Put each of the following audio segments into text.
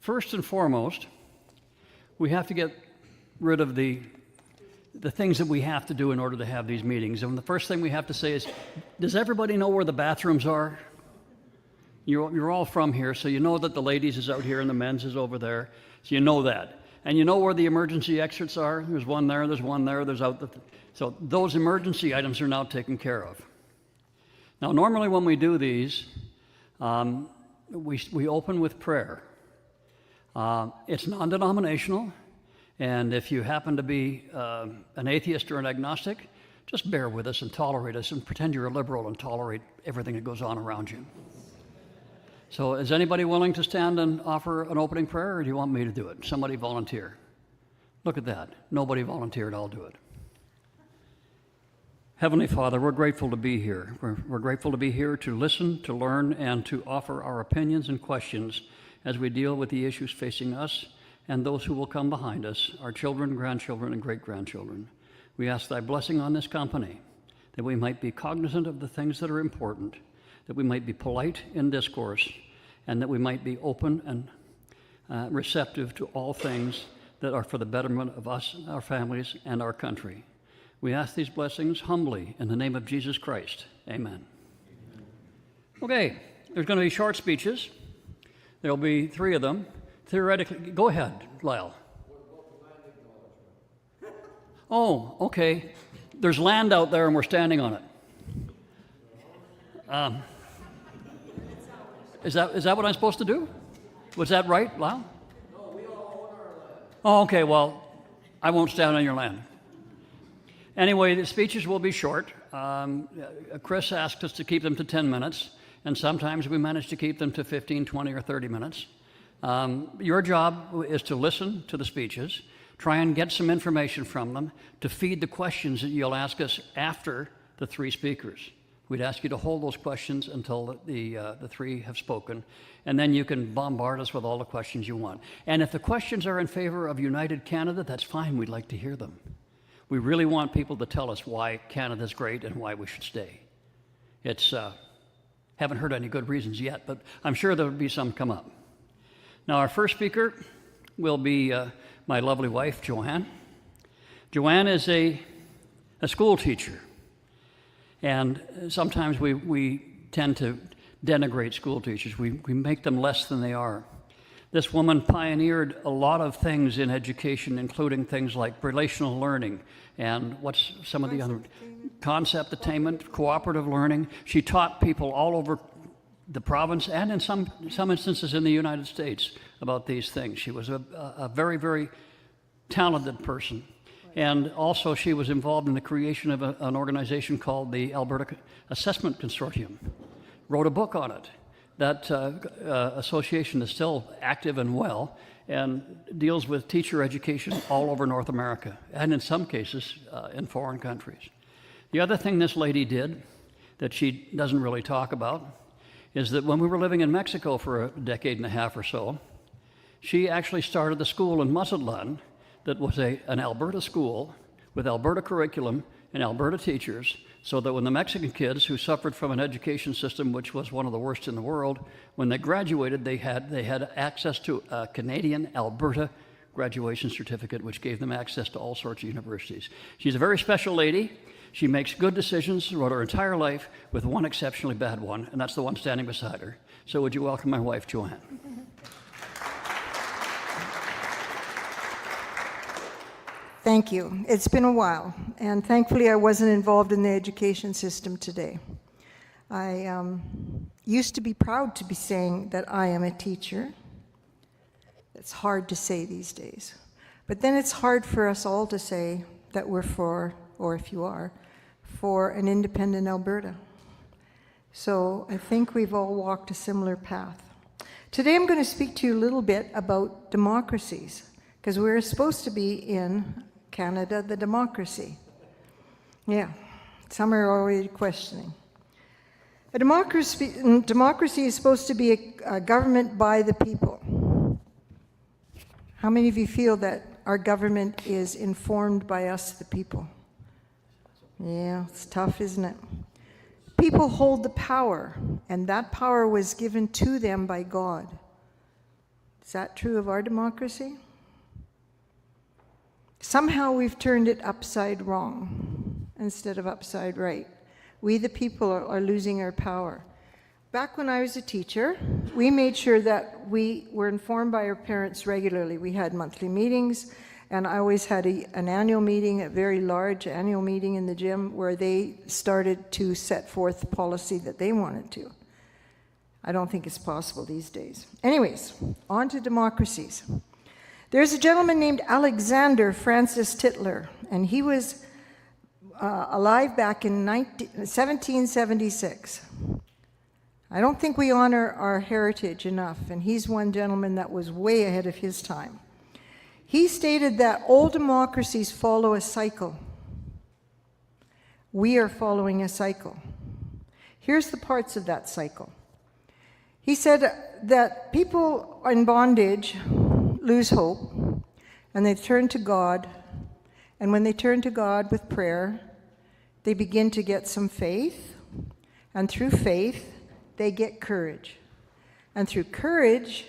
First and foremost, we have to get rid of the things that we have to do in order to have these meetings. And the first thing we have to say is, does everybody know where the bathrooms are? You're all from here, so you know that the ladies is out here and the men's is over there. So you know that. And you know where the emergency exits are? There's one there, there's one there, there's out the... So those emergency items are now taken care of. Now, normally when we do these, we open with prayer. It's non-denominational, and if you happen to be an atheist or an agnostic, just bear with us and tolerate us and pretend you're a liberal and tolerate everything that goes on around you. So is anybody willing to stand and offer an opening prayer, or do you want me to do it? Somebody volunteer. Look at that. Nobody volunteered. I'll do it. Heavenly Father, we're grateful to be here. We're grateful to be here to listen, to learn, and to offer our opinions and questions as we deal with the issues facing us and those who will come behind us, our children, grandchildren, and great-grandchildren. We ask thy blessing on this company, that we might be cognizant of the things that are important, that we might be polite in discourse, and that we might be open and receptive to all things that are for the betterment of us, our families, and our country. We ask these blessings humbly in the name of Jesus Christ. Amen. Okay, there's going to be short speeches. There'll be 3 of them. Theoretically, go ahead, Lyle. Oh, okay. There's land out there and we're standing on it. Is that what I'm supposed to do? Was that right, Lyle? No, we all own our land. Oh, okay, well, I won't stand on your land. Anyway, the speeches will be short. Chris asked us to keep them to 10 minutes, and sometimes we manage to keep them to 15, 20, or 30 minutes. Your job is to listen to the speeches, try and get some information from them, to feed the questions that you'll ask us after the 3 speakers. We'd ask you to hold those questions until the 3 have spoken, and then you can bombard us with all the questions you want. And if the questions are in favor of United Canada, that's fine. We'd like to hear them. We really want people to tell us why Canada's great and why we should stay. Haven't heard any good reasons yet, but I'm sure there'll be some come up. Now, our first speaker will be my lovely wife, Joanne. Joanne is a school teacher, and sometimes we tend to denigrate school teachers. We make them less than they are. This woman pioneered a lot of things in education, including things like relational learning and what's some of the other concept attainment, cooperative learning. She taught people all over the province and in some instances in the United States about these things. She was a very, very talented person. And also she was involved in the creation of an organization called the Alberta Assessment Consortium, wrote a book on it. That association is still active and well and deals with teacher education all over North America and in some cases in foreign countries. The other thing this lady did that she doesn't really talk about is that when we were living in Mexico for a decade and a half or so, she actually started a school in Mazatlan that was an Alberta school with Alberta curriculum and Alberta teachers, so that when the Mexican kids who suffered from an education system which was one of the worst in the world, when they graduated, they had access to a Canadian Alberta graduation certificate, which gave them access to all sorts of universities. She's a very special lady. She makes good decisions throughout her entire life, with one exceptionally bad one, and that's the one standing beside her. So would you welcome my wife, Joanne? Thank you. It's been a while, and thankfully I wasn't involved in the education system today. I used to be proud to be saying that I am a teacher. It's hard to say these days. But then it's hard for us all to say that we're for, or if you are, for an independent Alberta. So I think we've all walked a similar path. Today I'm going to speak to you a little bit about democracies, because we're supposed to be in Canada, the democracy. Yeah, some are already questioning. A democracy is supposed to be a government by the people. How many of you feel that our government is informed by us, the people? Yeah, it's tough, isn't it? People hold the power, and that power was given to them by God. Is that true of our democracy? Somehow we've turned it upside wrong instead of upside right. We, the people, are losing our power. Back when I was a teacher, we made sure that we were informed by our parents regularly. We had monthly meetings, and I always had an annual meeting, a very large annual meeting in the gym, where they started to set forth the policy that they wanted to. I don't think it's possible these days. Anyways, on to democracies. There's a gentleman named Alexander Francis Tytler, and he was alive back in 1776. I don't think we honor our heritage enough, and he's one gentleman that was way ahead of his time. He stated that all democracies follow a cycle. We are following a cycle. Here's the parts of that cycle. He said that people in bondage lose hope, and they turn to God, and when they turn to God with prayer, they begin to get some faith, and through faith, they get courage. And through courage,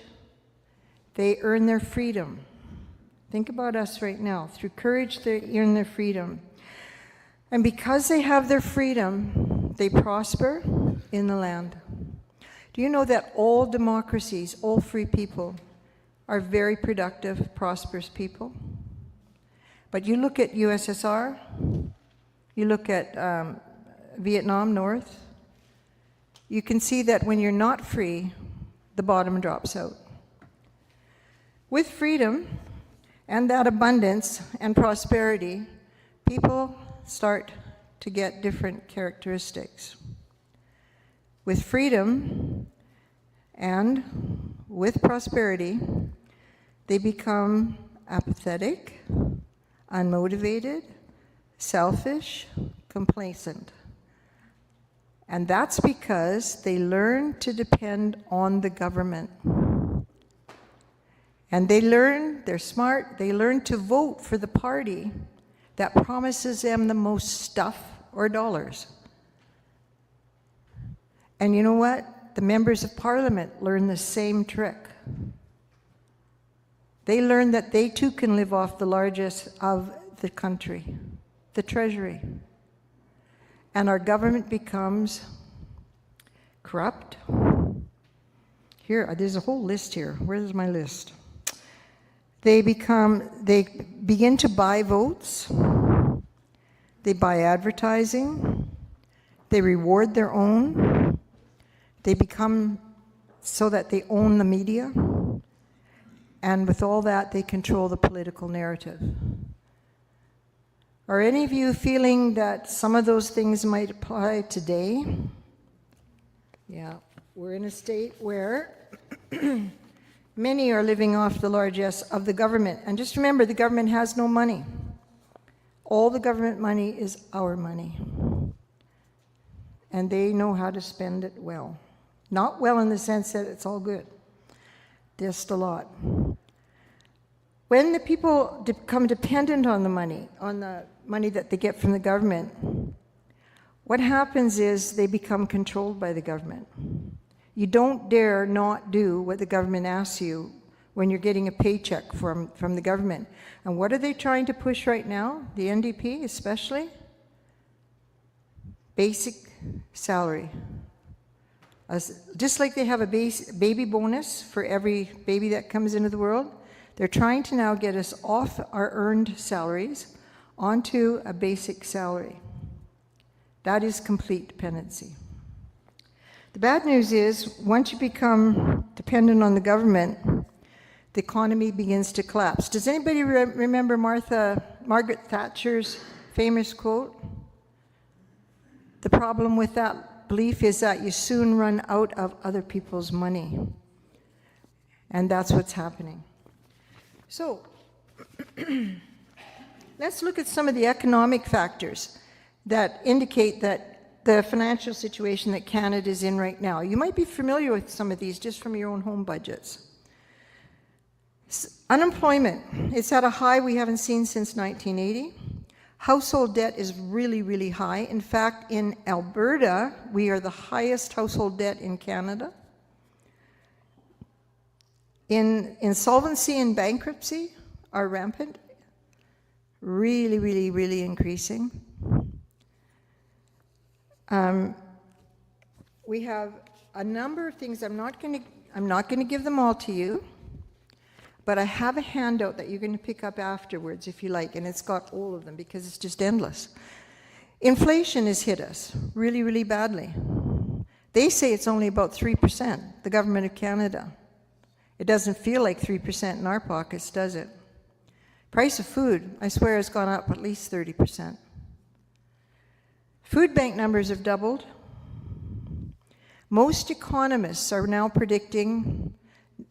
they earn their freedom. Think about us right now. Through courage, they earn their freedom. And because they have their freedom, they prosper in the land. Do you know that all democracies, all free people, are very productive, prosperous people? But you look at USSR, you look at Vietnam North, you can see that when you're not free, the bottom drops out. With freedom and that abundance and prosperity, people start to get different characteristics. With freedom and with prosperity, they become apathetic, unmotivated, selfish, complacent. And that's because they learn to depend on the government. And they're smart, they learn to vote for the party that promises them the most stuff or dollars. And you know what? The members of parliament learn the same trick. They learn that they too can live off the largest of the country, the treasury. And our government becomes corrupt. Here, there's a whole list here. Where's my list? They begin to buy votes. They buy advertising. They reward their own. They become so that they own the media. And with all that, they control the political narrative. Are any of you feeling that some of those things might apply today? Yeah, we're in a state where many are living off the largesse of the government. And just remember, the government has no money. All the government money is our money. And they know how to spend it well. Not well in the sense that it's all good. Just a lot. When the people become dependent on the money that they get from the government, what happens is they become controlled by the government. You don't dare not do what the government asks you when you're getting a paycheck from the government. And what are they trying to push right now, the NDP especially? Basic salary. Just like they have a baby bonus for every baby that comes into the world, they're trying to now get us off our earned salaries onto a basic salary. That is complete dependency. The bad news is, once you become dependent on the government, the economy begins to collapse. Does anybody remember Margaret Thatcher's famous quote? The problem with that belief is that you soon run out of other people's money. And that's what's happening. So, let's look at some of the economic factors that indicate that the financial situation that Canada is in right now. You might be familiar with some of these just from your own home budgets. Unemployment, it's at a high we haven't seen since 1980. Household debt is really, really high. In fact, in Alberta, we are the highest household debt in Canada. Insolvency and bankruptcy are rampant, really, really, really increasing. We have a number of things. I'm not going to give them all to you, but I have a handout that you're going to pick up afterwards if you like, and it's got all of them because it's just endless. Inflation has hit us really, really badly. They say it's only about 3%, the government of Canada. It doesn't feel like 3% in our pockets, does it? Price of food, I swear, has gone up at least 30%. Food bank numbers have doubled. Most economists are now predicting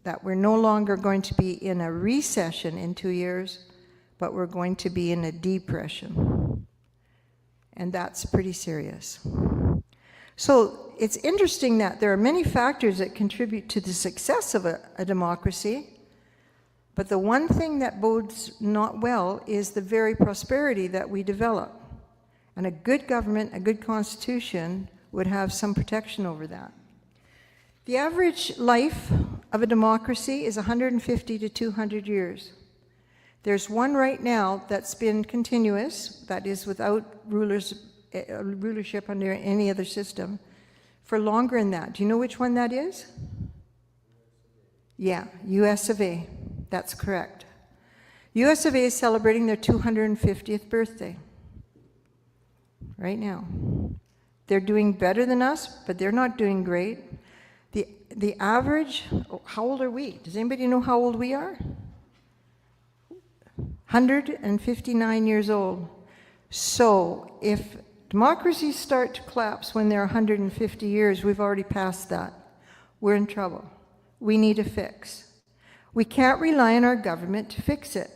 that we're no longer going to be in a recession in 2 years, but we're going to be in a depression. And that's pretty serious. So it's interesting that there are many factors that contribute to the success of a democracy, but the one thing that bodes not well is the very prosperity that we develop. And a good government, a good constitution, would have some protection over that. The average life of a democracy is 150 to 200 years. There's one right now that's been continuous, that is without rulership under any other system, for longer than that. Do you know which one that is? Yeah, US of A. That's correct. US of A is celebrating their 250th birthday right now. They're doing better than us, but they're not doing great. The average, how old are we? Does anybody know how old we are? 159 years old. So if democracies start to collapse when they're 150 years, we've already passed that. We're in trouble. We need a fix. We can't rely on our government to fix it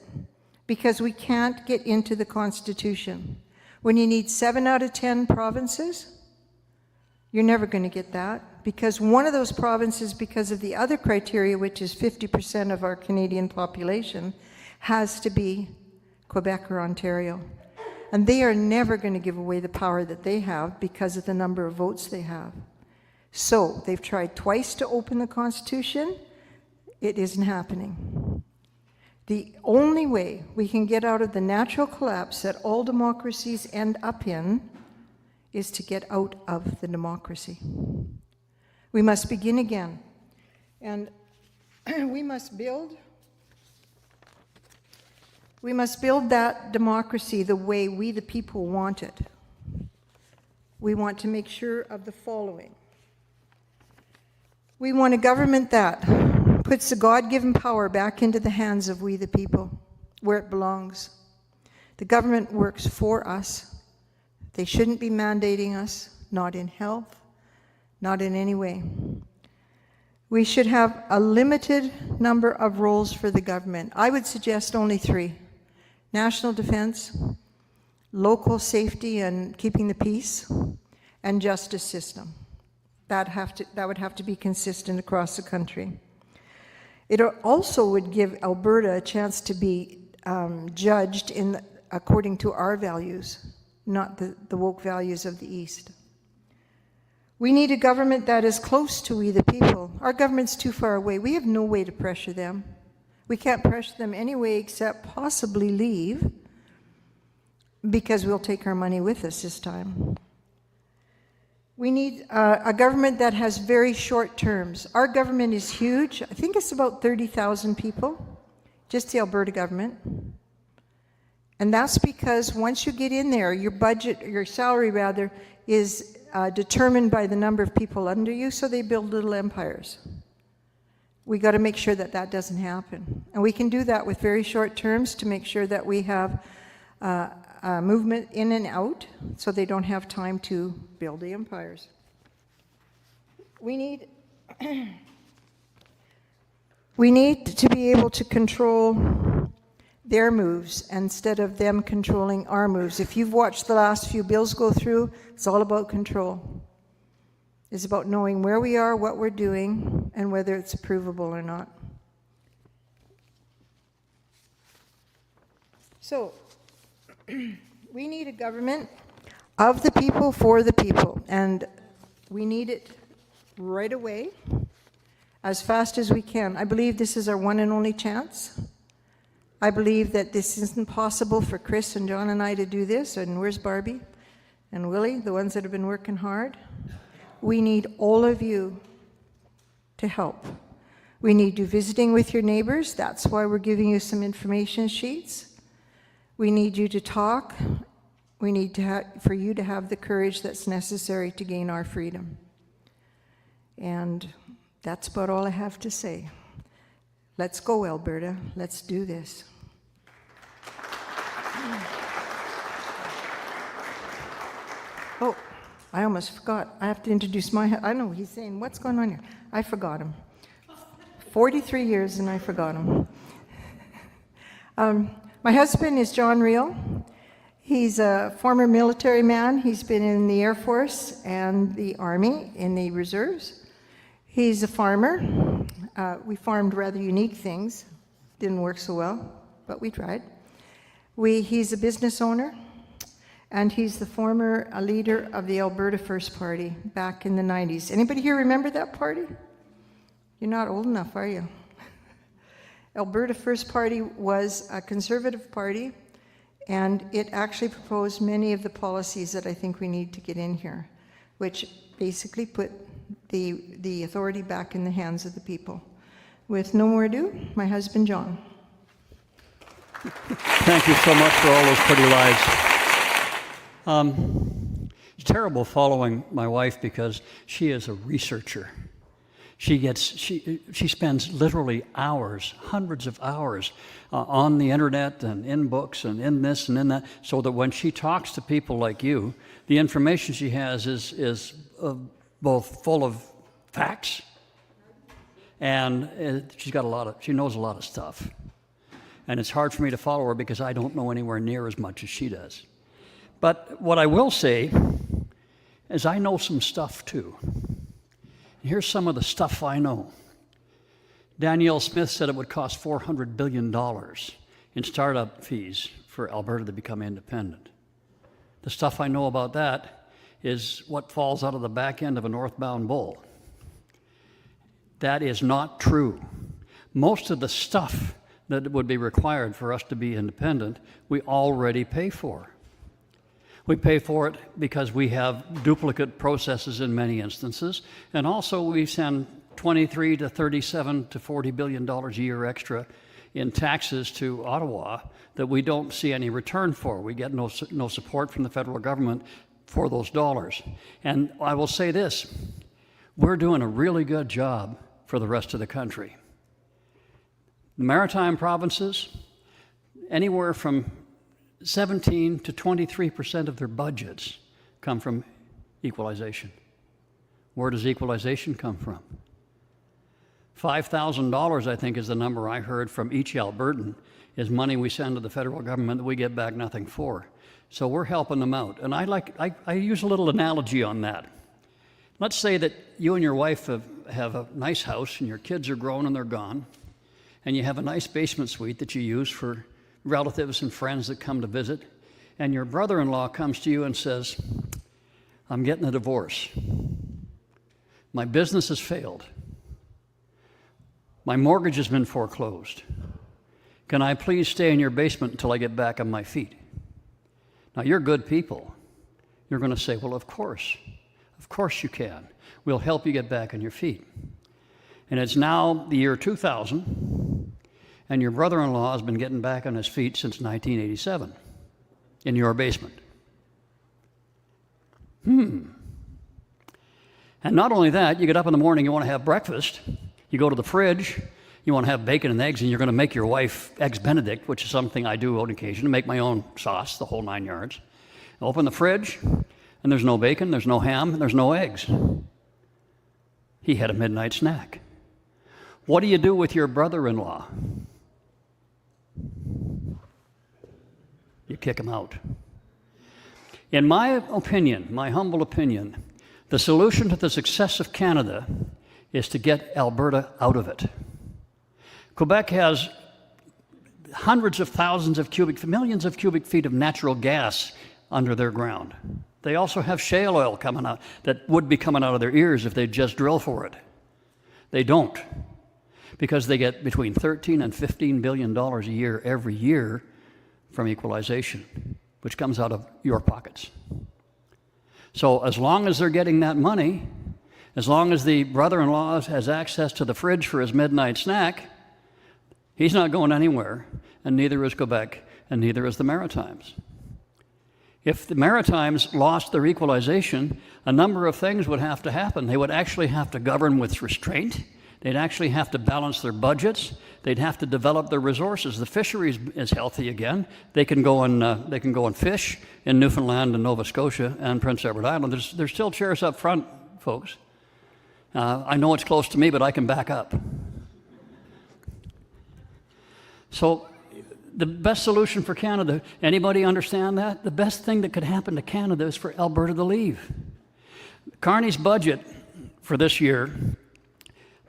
because we can't get into the Constitution. When you need 7 out of 10 provinces, you're never going to get that because one of those provinces, because of the other criteria, which is 50% of our Canadian population, has to be Quebec or Ontario. And they are never going to give away the power that they have because of the number of votes they have. So they've tried twice to open the Constitution. It isn't happening. The only way we can get out of the natural collapse that all democracies end up in is to get out of the democracy. We must begin again. And we must build that democracy the way we, the people, want it. We want to make sure of the following. We want a government that puts the God-given power back into the hands of we, the people, where it belongs. The government works for us. They shouldn't be mandating us, not in health, not in any way. We should have a limited number of roles for the government. I would suggest only 3. National defense, local safety and keeping the peace, and justice system. That would have to be consistent across the country. It also would give Alberta a chance to be judged according to our values, not the woke values of the East. We need a government that is close to we the people. Our government's too far away. We have no way to pressure them. We can't pressure them anyway except possibly leave because we'll take our money with us this time. We need a government that has very short terms. Our government is huge. I think it's about 30,000 people, just the Alberta government. And that's because once you get in there, your budget, your salary rather, is determined by the number of people under you, so they build little empires. We got to make sure that that doesn't happen. And we can do that with very short terms to make sure that we have movement in and out so they don't have time to build the empires. We need to be able to control their moves instead of them controlling our moves. If you've watched the last few bills go through, it's all about control. It's about knowing where we are, what we're doing, and whether it's approvable or not. So, we need a government of the people, for the people, and we need it right away. as fast as we can. I believe this is our one and only chance. I believe that this isn't possible for Chris and John and I to do this, and where's Barbie and Willie, the ones that have been working hard? We need all of you to help. We need you visiting with your neighbors. That's why we're giving you some information sheets. We need you to talk. We need for you to have the courage that's necessary to gain our freedom. And that's about all I have to say. Let's go, Alberta. Let's do this. Oh, I almost forgot. I have to introduce I know, he's saying, what's going on here? I forgot him. 43 years and I forgot him. My husband is John Reil. He's a former military man. He's been in the Air Force and the Army in the reserves. He's a farmer. We farmed rather unique things. Didn't work so well, but we tried. He's a business owner, and he's the former leader of the Alberta First Party back in the 90s. Anybody here remember that party? You're not old enough, are you? Alberta First Party was a conservative party, and it actually proposed many of the policies that I think we need to get in here, which basically put the authority back in the hands of the people. With no more ado, my husband, John. Thank you so much for all those pretty lies. It's terrible following my wife because she is a researcher. She spends literally hours, hundreds of hours on the internet and in books and in this and in that, so that when she talks to people like you, the information she has is both full of facts and she knows a lot of stuff. And it's hard for me to follow her because I don't know anywhere near as much as she does. But what I will say is I know some stuff too. Here's some of the stuff I know. Danielle Smith said it would cost $400 billion in startup fees for Alberta to become independent. The stuff I know about that is what falls out of the back end of a northbound bull. That is not true. Most of the stuff that would be required for us to be independent, we already pay for. We pay for it because we have duplicate processes in many instances, and also we send $23 to $37 to $40 billion a year extra in taxes to Ottawa that we don't see any return for. We get no support from the federal government for those dollars. And I will say this, we're doing a really good job for the rest of the country. The maritime provinces, anywhere from 17 to 23% of their budgets come from equalization. Where does equalization come from? $5,000, I think, is the number I heard from each Albertan, is money we send to the federal government that we get back nothing for. So we're helping them out. And I use a little analogy on that. Let's say that you and your wife have a nice house and your kids are grown and they're gone, and you have a nice basement suite that you use for relatives and friends that come to visit, and your brother-in-law comes to you and says, I'm getting a divorce. My business has failed. My mortgage has been foreclosed. Can I please stay in your basement until I get back on my feet? Now, you're good people. You're going to say, well, of course you can. We'll help you get back on your feet. And it's now the year 2000, and your brother-in-law has been getting back on his feet since 1987 in your basement. And not only that, you get up in the morning, you want to have breakfast, you go to the fridge, you want to have bacon and eggs, and you're going to make your wife Eggs Benedict, which is something I do on occasion, to make my own sauce, the whole 9 yards. Open the fridge, and there's no bacon, there's no ham, there's no eggs. He had a midnight snack. What do you do with your brother-in-law? You kick him out. In my opinion, my humble opinion, the solution to the success of Canada is to get Alberta out of it. Quebec has hundreds of thousands of millions of cubic feet of natural gas under their ground. They also have shale oil coming out that would be coming out of their ears if they'd just drill for it. They don't, because they get between $13 and $15 billion a year every year from equalization, which comes out of your pockets. So as long as they're getting that money, as long as the brother-in-law has access to the fridge for his midnight snack, he's not going anywhere, and neither is Quebec, and neither is the Maritimes. If the Maritimes lost their equalization, a number of things would have to happen. They would actually have to govern with restraint. They'd actually have to balance their budgets. They'd have to develop their resources. The fisheries is healthy again. They can go and fish in Newfoundland and Nova Scotia and Prince Edward Island. There's still chairs up front, folks. I know it's close to me, but I can back up. So the best solution for Canada, anybody understand that? The best thing that could happen to Canada is for Alberta to leave. Carney's budget for this year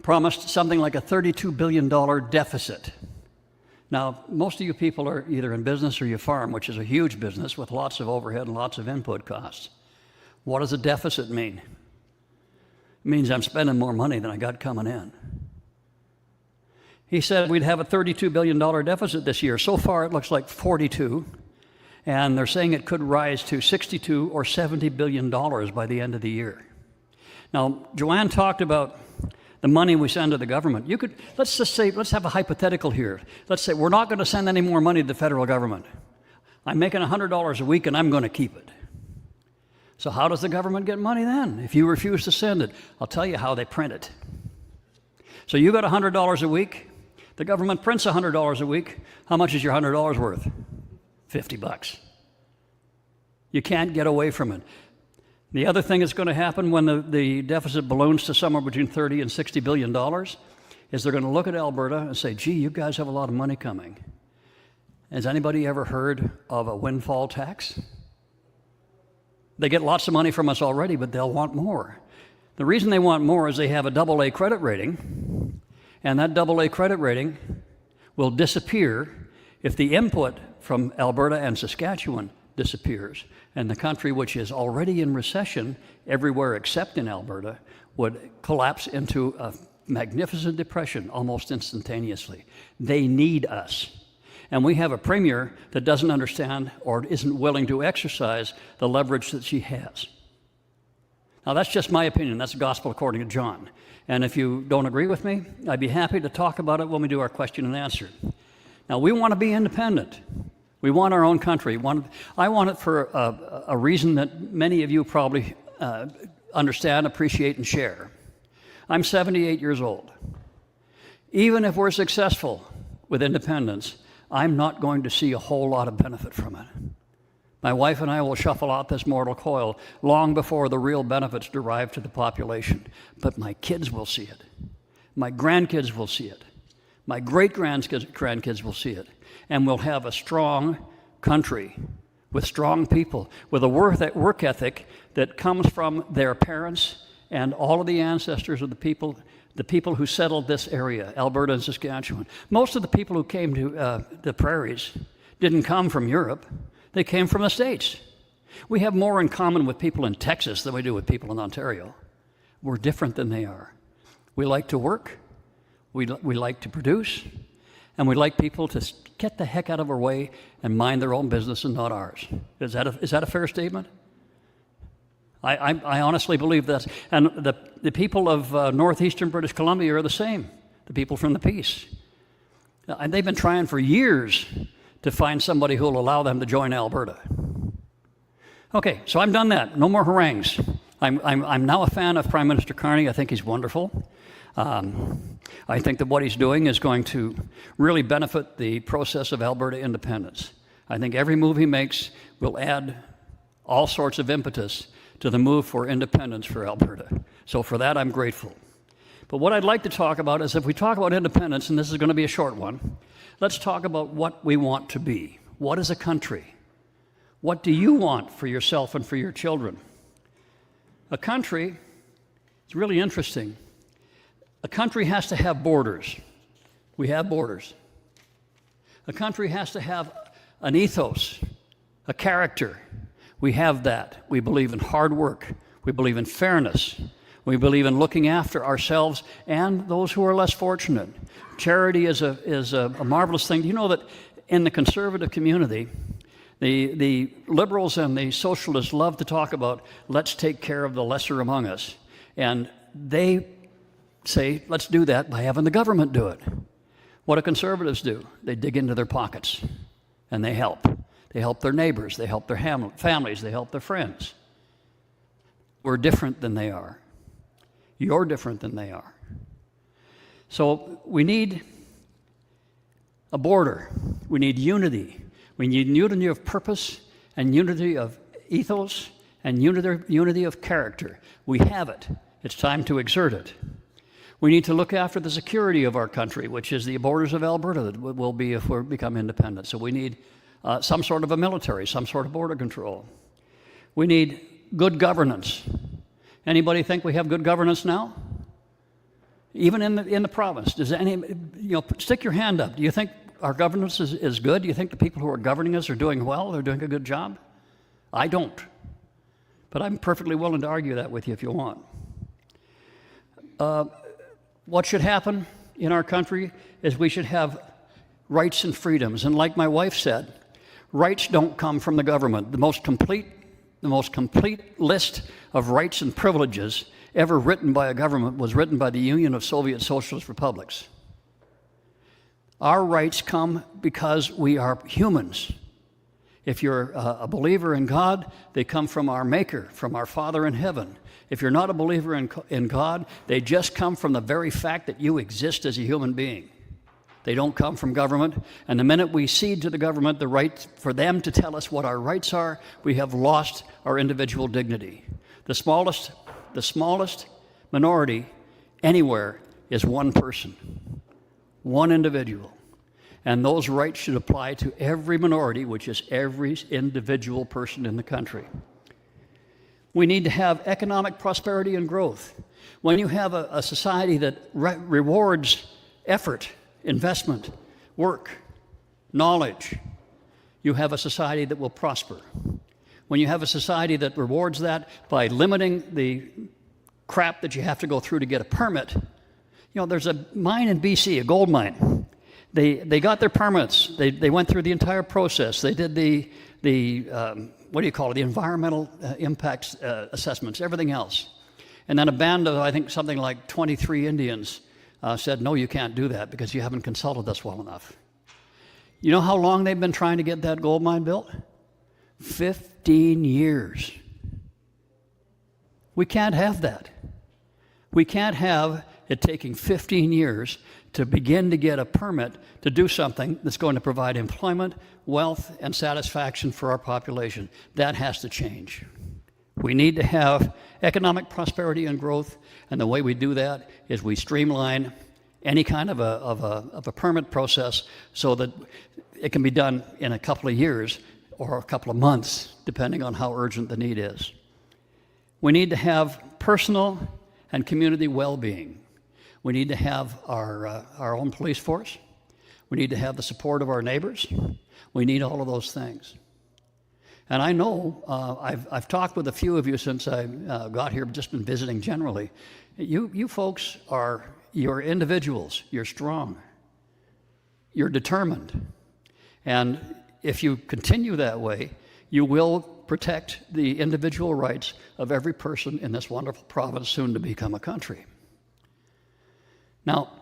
promised something like a $32 billion deficit. Now, most of you people are either in business or you farm, which is a huge business with lots of overhead and lots of input costs. What does a deficit mean? It means I'm spending more money than I got coming in. He said we'd have a $32 billion deficit this year. So far, it looks like 42, and they're saying it could rise to 62 or $70 billion by the end of the year. Now, Joanne talked about the money we send to the government. Let's just say, let's have a hypothetical here. Let's say we're not going to send any more money to the federal government. I'm making $100 a week, and I'm going to keep it. So how does the government get money then if you refuse to send it? I'll tell you how they print it. So you got $100 a week. The government prints $100 a week. How much is your $100 worth? $50. You can't get away from it. The other thing that's going to happen when the deficit balloons to somewhere between $30 and $60 billion is they're going to look at Alberta and say, gee, you guys have a lot of money coming. Has anybody ever heard of a windfall tax? They get lots of money from us already, but they'll want more. The reason they want more is they have a AA credit rating, and that AA credit rating will disappear if the input from Alberta and Saskatchewan disappears, and the country, which is already in recession everywhere except in Alberta, would collapse into a magnificent depression almost instantaneously. They need us. And we have a premier that doesn't understand or isn't willing to exercise the leverage that she has. Now, that's just my opinion. That's the gospel according to John. And if you don't agree with me, I'd be happy to talk about it when we do our question and answer. Now, we want to be independent. We want our own country. I want it for a reason that many of you probably understand, appreciate, and share. I'm 78 years old. Even if we're successful with independence, I'm not going to see a whole lot of benefit from it. My wife and I will shuffle out this mortal coil long before the real benefits derive to the population. But my kids will see it. My grandkids will see it. My great-grandkids will see it. And we'll have a strong country with strong people, with a work ethic that comes from their parents and all of the ancestors of the people who settled this area, Alberta and Saskatchewan. Most of the people who came to the prairies didn't come from Europe. They came from the States. We have more in common with people in Texas than we do with people in Ontario. We're different than they are. We like to work. We like to produce. And we like people to get the heck out of our way and mind their own business and not ours. Is that a fair statement? I honestly believe that. And the people of northeastern British Columbia are the same, the people from the Peace. And they've been trying for years to find somebody who will allow them to join Alberta. Okay, so I've done that. No more harangues. I'm now a fan of Prime Minister Carney. I think he's wonderful. I think that what he's doing is going to really benefit the process of Alberta independence. I think every move he makes will add all sorts of impetus to the move for independence for Alberta. So for that, I'm grateful. But what I'd like to talk about is, if we talk about independence, and this is going to be a short one, let's talk about what we want to be. What is a country? What do you want for yourself and for your children? A country, it's really interesting. A country has to have borders. We have borders. A country has to have an ethos, a character. We have that. We believe in hard work. We believe in fairness. We believe in looking after ourselves and those who are less fortunate. Charity is a marvelous thing. Do you know that in the conservative community, the liberals and the socialists love to talk about, let's take care of the lesser among us. And they say, let's do that by having the government do it. What do conservatives do? They dig into their pockets and they help. They help their neighbors, they help their families, they help their friends. We're different than they are. You're different than they are. So we need a border. We need unity. We need unity of purpose and unity of ethos and unity of character. We have it. It's time to exert it. We need to look after the security of our country, which is the borders of Alberta that will be if we become independent. So we need some sort of a military, some sort of border control. We need good governance. Anybody think we have good governance now? Even in the province, does stick your hand up. Do you think our governance is good? Do you think the people who are governing us are doing well? They're doing a good job? I don't. But I'm perfectly willing to argue that with you if you want. What should happen in our country is we should have rights and freedoms. And like my wife said, rights don't come from the government. The most complete list of rights and privileges ever written by a government was written by the Union of Soviet Socialist Republics. Our rights come because we are humans. If you're a believer in God, they come from our Maker, from our Father in heaven. If you're not a believer in God, they just come from the very fact that you exist as a human being. They don't come from government. And the minute we cede to the government the right for them to tell us what our rights are, we have lost our individual dignity. The smallest minority anywhere is one person, one individual. And those rights should apply to every minority, which is every individual person in the country. We need to have economic prosperity and growth. When you have a society that rewards effort, investment, work, knowledge, you have a society that will prosper. When you have a society that rewards that by limiting the crap that you have to go through to get a permit, there's a mine in BC, a gold mine. They got their permits. They went through the entire process. They did the the environmental impacts assessments, everything else. And then a band of, I think, something like 23 Indians said, no, you can't do that because you haven't consulted us well enough. You know how long they've been trying to get that gold mine built? 15 years. We can't have that. We can't have it taking 15 years to begin to get a permit to do something that's going to provide employment, wealth, and satisfaction for our population. That has to change. We need to have economic prosperity and growth, and the way we do that is we streamline any kind of a permit process so that it can be done in a couple of years or a couple of months, depending on how urgent the need is. We need to have personal and community well-being. We need to have our own police force. We need to have the support of our neighbors. We need all of those things. And I know, I've talked with a few of you since I got here, just been visiting generally. You folks you're individuals. You're strong. You're determined. And if you continue that way, you will protect the individual rights of every person in this wonderful province, soon to become a country. Now,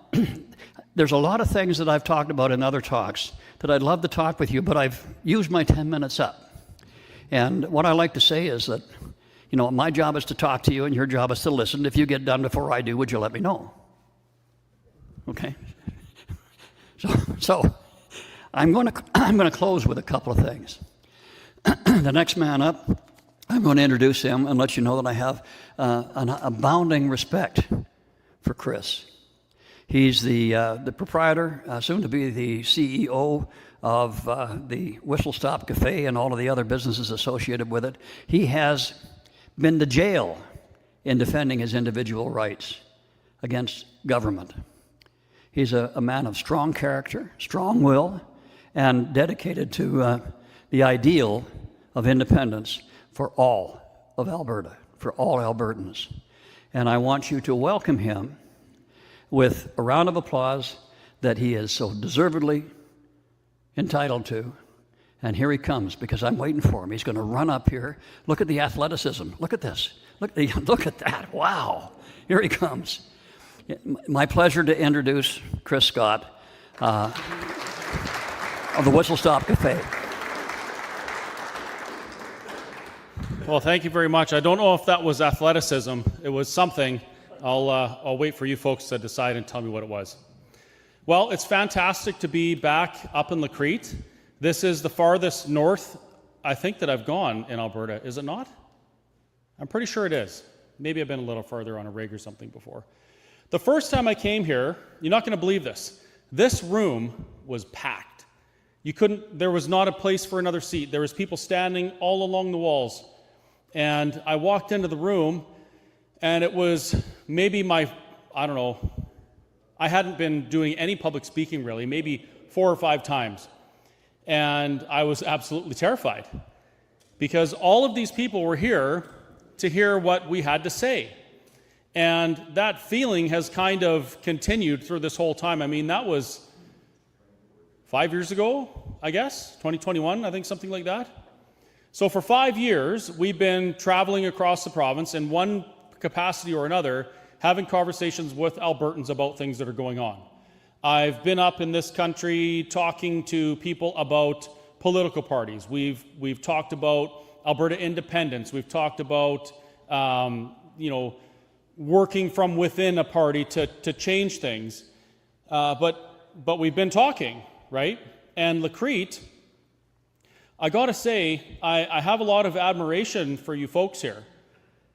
there's a lot of things that I've talked about in other talks that I'd love to talk with you, but I've used my 10 minutes up. And what I like to say is that, my job is to talk to you and your job is to listen. If you get done before I do, would you let me know? Okay? So I'm going to close with a couple of things. The next man up, I'm going to introduce him and let you know that I have an abounding respect for Chris. He's the proprietor, soon to be the CEO of the Whistle Stop Cafe and all of the other businesses associated with it. He has been to jail in defending his individual rights against government. He's a man of strong character, strong will, and dedicated to the ideal of independence for all of Alberta, for all Albertans. And I want you to welcome him with a round of applause that he is so deservedly entitled to. And here he comes, because I'm waiting for him. He's going to run up here. Look at the athleticism. Look at this. Look at that. Wow. Here he comes. My pleasure to introduce Chris Scott of the Whistle Stop Cafe. Well, thank you very much. I don't know if that was athleticism. It was something. I'll wait for you folks to decide and tell me what it was. Well, it's fantastic to be back up in Crête. This is the farthest north, I think, that I've gone in Alberta. Is it not? I'm pretty sure it is. Maybe I've been a little farther on a rig or something before. The first time I came here, you're not going to believe this. This room was packed. There was not a place for another seat. There was people standing all along the walls. And I walked into the room, and it was maybe I hadn't been doing any public speaking really, maybe 4 or 5 times. And I was absolutely terrified, because all of these people were here to hear what we had to say. And that feeling has kind of continued through this whole time. I mean, that was 5 years ago, I guess, 2021, I think, something like that. So for 5 years, we've been traveling across the province in one capacity or another, having conversations with Albertans about things that are going on. I've been up in this country talking to people about political parties. We've talked about Alberta independence. We've talked about working from within a party to change things. But we've been talking, right? And Crête, I got to say, I have a lot of admiration for you folks here,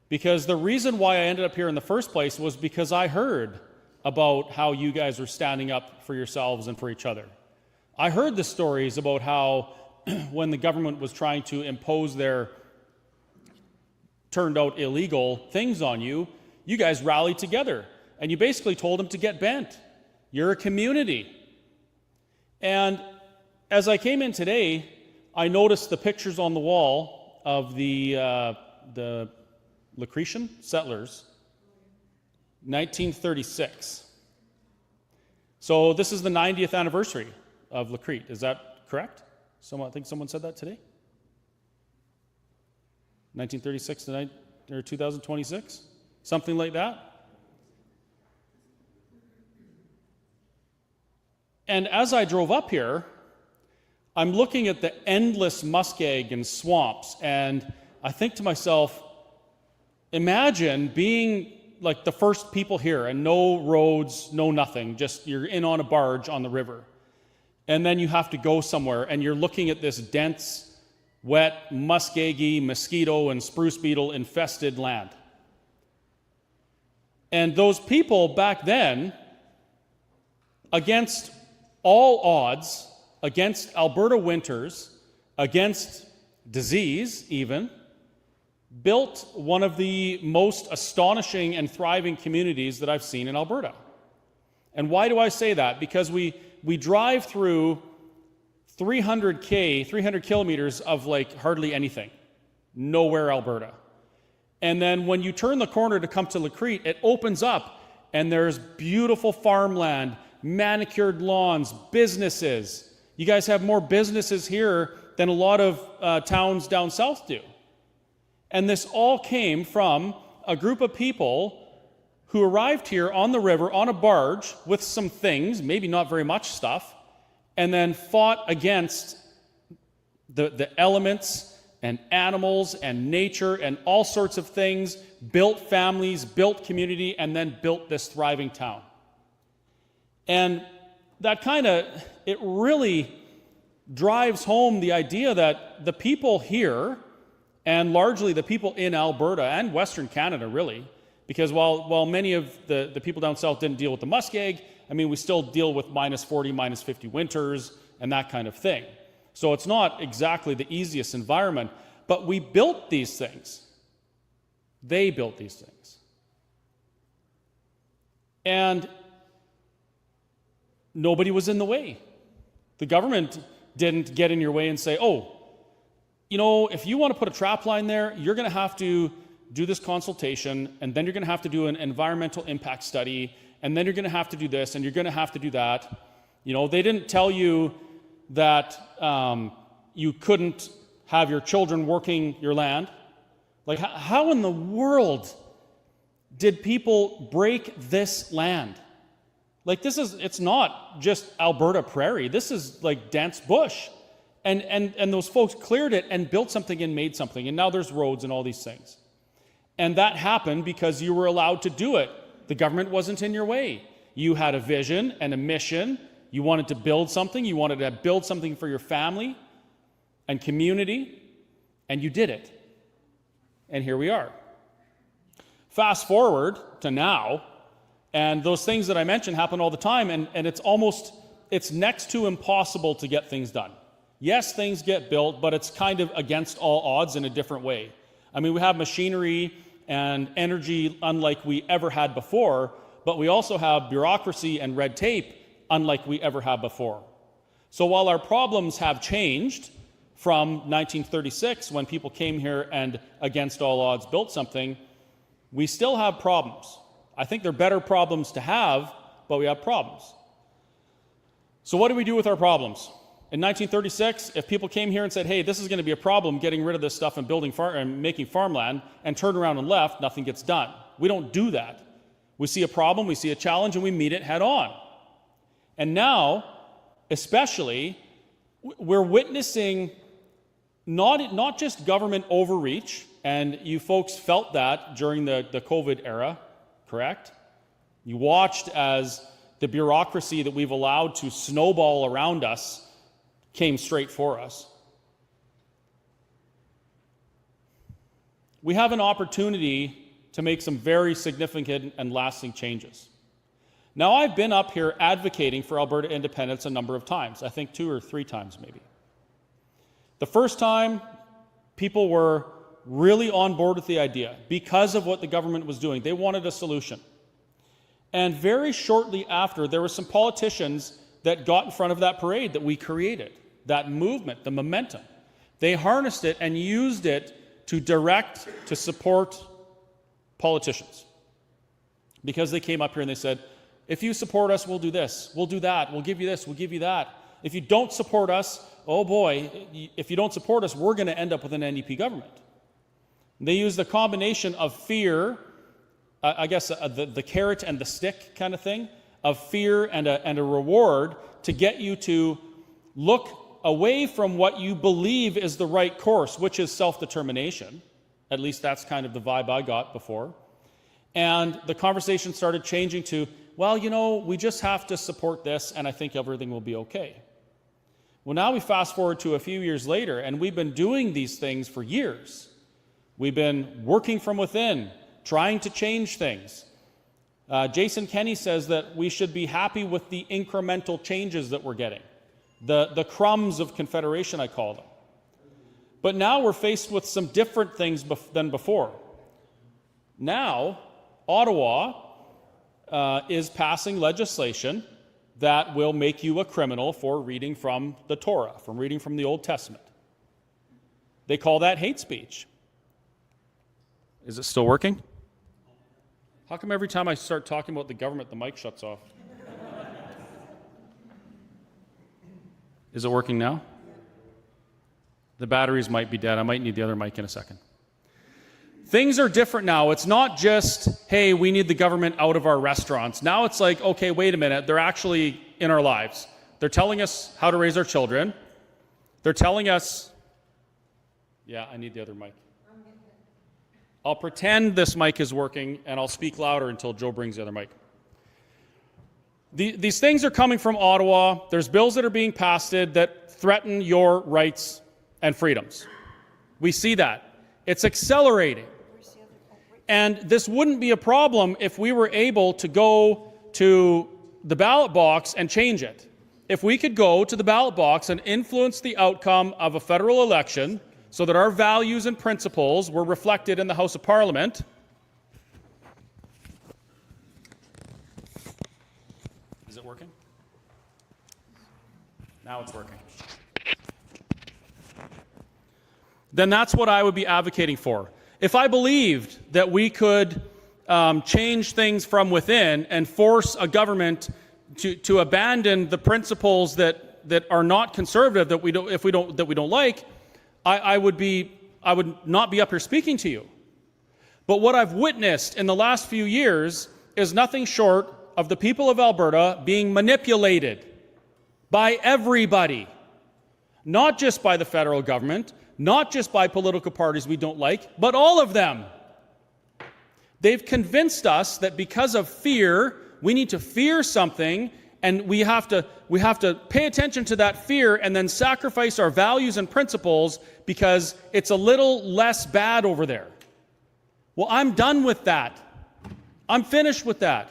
because the reason why I ended up here in the first place was because I heard about how you guys are standing up for yourselves and for each other. I heard the stories about how when the government was trying to impose their turned out illegal things on you, you guys rallied together and you basically told them to get bent. You're a community. And as I came in today, I noticed the pictures on the wall of the Lacretian settlers, 1936. So this is the 90th anniversary of Crête. Is that correct? I think someone said that today? 1936 to 2026? Something like that? And as I drove up here, I'm looking at the endless muskeg and swamps, and I think to myself, imagine being like the first people here and no roads, no nothing, just you're in on a barge on the river. And then you have to go somewhere and you're looking at this dense, wet, muskeggy, mosquito and spruce beetle infested land. And those people back then, against all odds, against Alberta winters, against disease even, built one of the most astonishing and thriving communities that I've seen in Alberta. And why do I say that? Because we drive through 300 kilometers of like hardly anything. Nowhere Alberta. And then when you turn the corner to come to Crête, it opens up and there's beautiful farmland, manicured lawns, businesses. You guys have more businesses here than a lot of towns down south do. And this all came from a group of people who arrived here on the river on a barge with some things, maybe not very much stuff, and then fought against the elements and animals and nature and all sorts of things, built families, built community, and then built this thriving town. And that it really drives home the idea that the people here, and largely the people in Alberta and Western Canada really, because while many of the people down south didn't deal with the muskeg, I mean, we still deal with -40, -50 winters and that kind of thing. So it's not exactly the easiest environment, but we built these things. They built these things. And nobody was in the way. The government didn't get in your way and say, oh, if you want to put a trap line there, you're going to have to do this consultation, and then you're going to have to do an environmental impact study, and then you're going to have to do this, and you're going to have to do that. You know, they didn't tell you that you couldn't have your children working your land. Like, how in the world did people break this land? Like, it's not just Alberta prairie. This is like dense bush. And those folks cleared it and built something and made something. And now there's roads and all these things. And that happened because you were allowed to do it. The government wasn't in your way. You had a vision and a mission. You wanted to build something. You wanted to build something for your family and community. And you did it. And here we are. Fast forward to now, and those things that I mentioned happen all the time, and it's next to impossible to get things done. Yes, things get built, but it's kind of against all odds in a different way. I mean, we have machinery and energy unlike we ever had before, but we also have bureaucracy and red tape unlike we ever have before. So while our problems have changed from 1936, when people came here and against all odds built something, we still have problems. I think they're better problems to have, but we have problems. So what do we do with our problems? In 1936, if people came here and said, hey, this is going to be a problem, getting rid of this stuff and building and making farmland, and turned around and left, nothing gets done. We don't do that. We see a problem, we see a challenge, and we meet it head on. And now, especially, we're witnessing not just government overreach, and you folks felt that during the COVID era, correct? You watched as the bureaucracy that we've allowed to snowball around us came straight for us. We have an opportunity to make some very significant and lasting changes. Now, I've been up here advocating for Alberta independence a number of times, I think 2 or 3 times maybe. The first time, people were really on board with the idea because of what the government was doing. They wanted a solution. And very shortly after, there were some politicians that got in front of that parade that we created, that movement, the momentum. They harnessed it and used it to direct, to support politicians. Because they came up here and they said, if you support us, we'll do this, we'll do that, we'll give you this, we'll give you that. If you don't support us, oh boy, if you don't support us, we're going to end up with an NDP government. They used a combination of fear, I guess the carrot and the stick kind of thing, of fear and a reward to get you to look away from what you believe is the right course, which is self-determination. At least that's kind of the vibe I got before. And the conversation started changing to, well, you know, we just have to support this and I think everything will be okay. Well, now we fast forward to a few years later and we've been doing these things for years. We've been working from within, trying to change things. Jason Kenney says that we should be happy with the incremental changes that we're getting. The crumbs of Confederation, I call them. But now we're faced with some different things than before. Now, Ottawa is passing legislation that will make you a criminal for reading from the Torah, from reading from the Old Testament. They call that hate speech. Is it still working? How come every time I start talking about the government, the mic shuts off? Is it working now? The batteries might be dead. I might need the other mic in a second. Things are different now. It's not just, hey, we need the government out of our restaurants. Now it's like, okay, wait a minute. They're actually in our lives. They're telling us how to raise our children. They're telling us, yeah, I need the other mic. I'll pretend this mic is working and I'll speak louder until Joe brings the other mic. These things are coming from Ottawa. There's bills that are being passed that threaten your rights and freedoms. We see that. It's accelerating. And this wouldn't be a problem if we were able to go to the ballot box and change it. If we could go to the ballot box and influence the outcome of a federal election so that our values and principles were reflected in the House of Parliament. Is it working? Now it's working. Then that's what I would be advocating for. if I believed that we could change things from within and force a government to abandon the principles that are not conservative, that we don't like, I would not be up here speaking to you. But what I've witnessed in the last few years is nothing short of the people of Alberta being manipulated by everybody, not just by the federal government, not just by political parties we don't like, but all of them. They've convinced us that because of fear, we need to fear something, and we have to pay attention to that fear and then sacrifice our values and principles because it's a little less bad over there. Well, I'm done with that. I'm finished with that.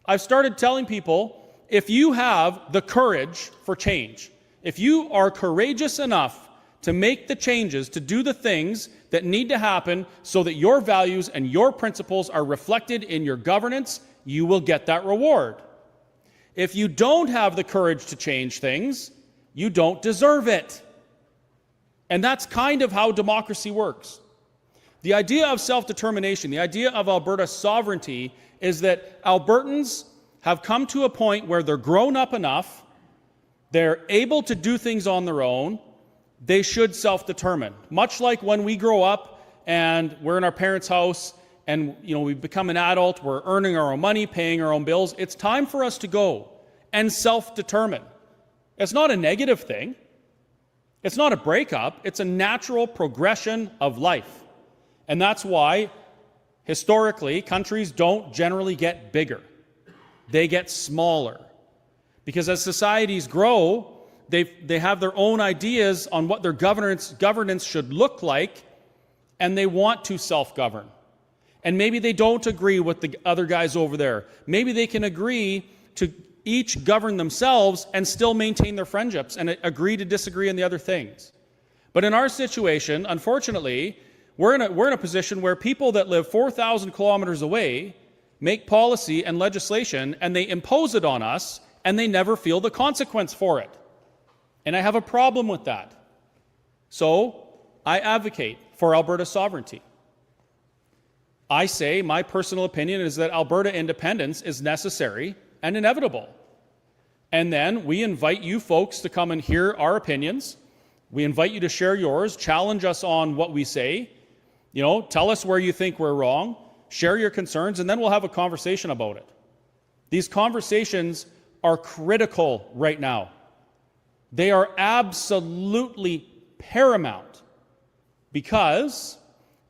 I've started telling people, if you have the courage for change, if you are courageous enough to make the changes, to do the things that need to happen so that your values and your principles are reflected in your governance, you will get that reward. If you don't have the courage to change things, you don't deserve it. And that's kind of how democracy works. The idea of self-determination, the idea of Alberta sovereignty, is that Albertans have come to a point where they're grown up enough, they're able to do things on their own, they should self-determine. Much like when we grow up and we're in our parents' house and we become an adult, we're earning our own money, paying our own bills, it's time for us to go and self-determine. It's not a negative thing. It's not a breakup. It's a natural progression of life. And that's why, historically, countries don't generally get bigger. They get smaller. Because as societies grow, they have their own ideas on what their governance should look like, and they want to self-govern. And maybe they don't agree with the other guys over there. Maybe they can agree to each govern themselves and still maintain their friendships and agree to disagree on the other things. But in our situation, unfortunately, we're in a position where people that live 4,000 kilometers away make policy and legislation, and they impose it on us, and they never feel the consequence for it. And I have a problem with that. So I advocate for Alberta sovereignty. I say my personal opinion is that Alberta independence is necessary and inevitable. And then we invite you folks to come and hear our opinions. We invite you to share yours, challenge us on what we say, tell us where you think we're wrong, share your concerns, and then we'll have a conversation about it. These conversations are critical right now. They are absolutely paramount because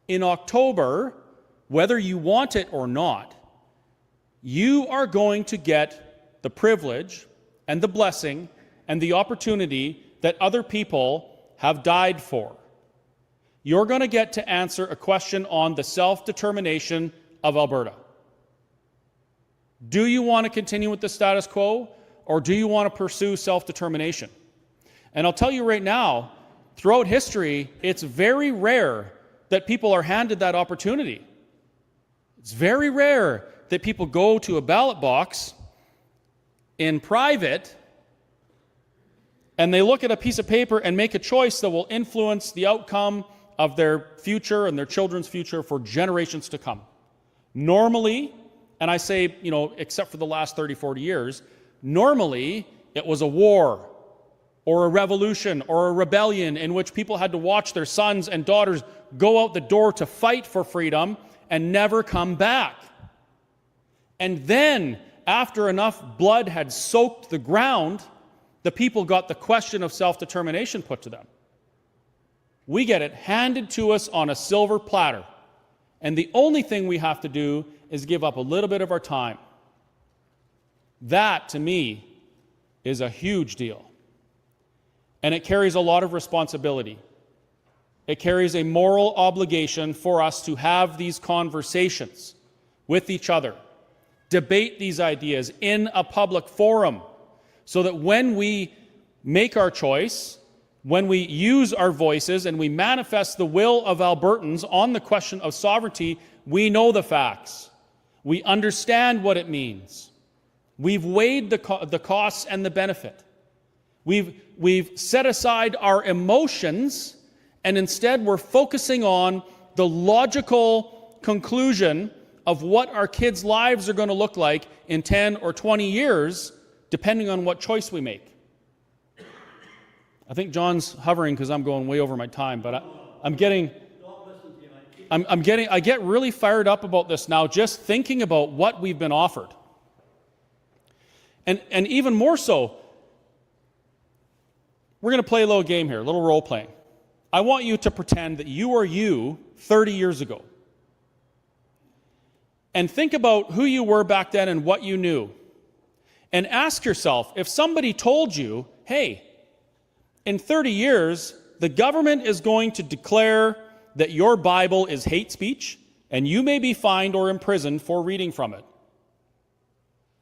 in October, whether you want it or not, you are going to get the privilege and the blessing and the opportunity that other people have died for. You're going to get to answer a question on the self-determination of Alberta. Do you want to continue with the status quo, or do you want to pursue self-determination? And I'll tell you right now, throughout history, it's very rare that people are handed that opportunity. It's very rare that people go to a ballot box in private and they look at a piece of paper and make a choice that will influence the outcome of their future and their children's future for generations to come. Normally, and I say, except for the last 30, 40 years, normally it was a war or a revolution or a rebellion in which people had to watch their sons and daughters go out the door to fight for freedom and never come back. And then, after enough blood had soaked the ground, the people got the question of self-determination put to them. We get it handed to us on a silver platter. And the only thing we have to do is give up a little bit of our time. That, to me, is a huge deal. And it carries a lot of responsibility. It carries a moral obligation for us to have these conversations with each other, debate these ideas in a public forum, so that when we make our choice, when we use our voices and we manifest the will of Albertans on the question of sovereignty, we know the facts. We understand what it means. We've weighed the costs and the benefit. We've set aside our emotions, and instead we're focusing on the logical conclusion of what our kids' lives are going to look like in 10 or 20 years, depending on what choice we make. I think John's hovering because I'm going way over my time, but I get really fired up about this now, just thinking about what we've been offered. And even more so, we're going to play a little game here, a little role playing. I want you to pretend that you are you 30 years ago. And think about who you were back then and what you knew. And ask yourself, if somebody told you, hey, in 30 years, the government is going to declare that your Bible is hate speech, and you may be fined or imprisoned for reading from it.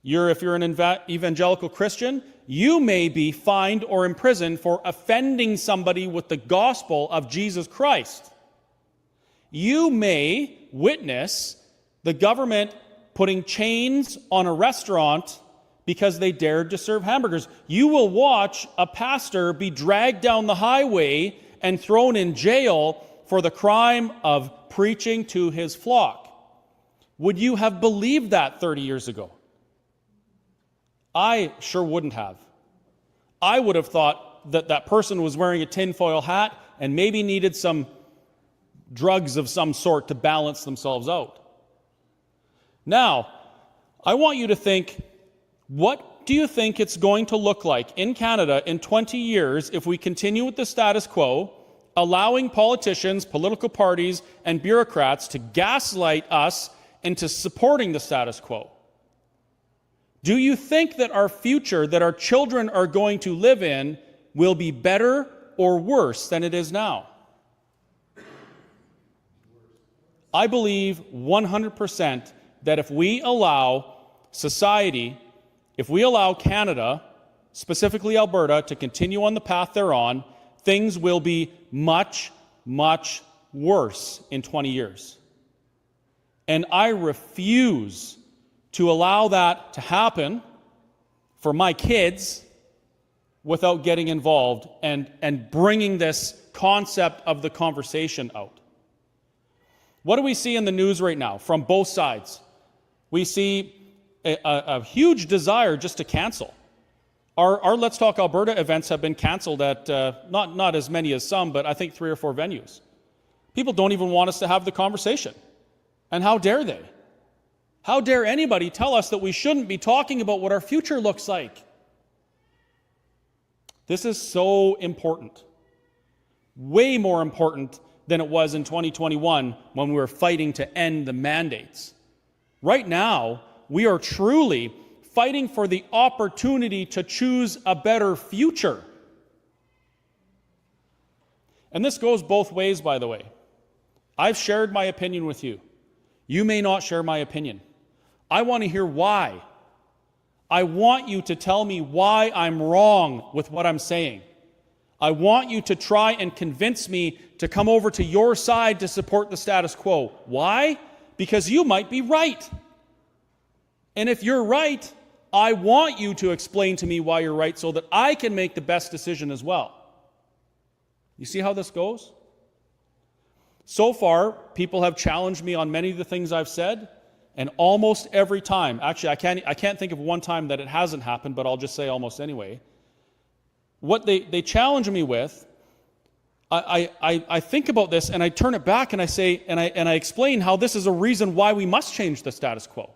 If you're an evangelical Christian, you may be fined or imprisoned for offending somebody with the gospel of Jesus Christ. You may witness the government putting chains on a restaurant because they dared to serve hamburgers. You will watch a pastor be dragged down the highway and thrown in jail for the crime of preaching to his flock. Would you have believed that 30 years ago? I sure wouldn't have. I would have thought that that person was wearing a tinfoil hat and maybe needed some drugs of some sort to balance themselves out. Now, I want you to think, what do you think it's going to look like in Canada in 20 years if we continue with the status quo, allowing politicians, political parties, and bureaucrats to gaslight us into supporting the status quo? Do you think that our future, that our children are going to live in, will be better or worse than it is now? I believe 100% that if we allow society, if we allow Canada, specifically Alberta, to continue on the path they're on, things will be much, much worse in 20 years. And I refuse to allow that to happen for my kids without getting involved and bringing this concept of the conversation out. What do we see in the news right now from both sides? We see a huge desire just to cancel. Our Let's Talk Alberta events have been canceled at not as many as some, but I think 3 or 4 venues. People don't even want us to have the conversation. And how dare they? How dare anybody tell us that we shouldn't be talking about what our future looks like? This is so important. Way more important than it was in 2021 when we were fighting to end the mandates. Right now, we are truly fighting for the opportunity to choose a better future. And this goes both ways, by the way. I've shared my opinion with you. You may not share my opinion. I want to hear why. I want you to tell me why I'm wrong with what I'm saying. I want you to try and convince me to come over to your side to support the status quo. Why? Because you might be right. And if you're right, I want you to explain to me why you're right so that I can make the best decision as well. You see how this goes? So far, people have challenged me on many of the things I've said, and almost every time, actually I can't think of one time that it hasn't happened, but I'll just say almost anyway, what they challenge me with, I think about this and I turn it back and I say, and I explain how this is a reason why we must change the status quo.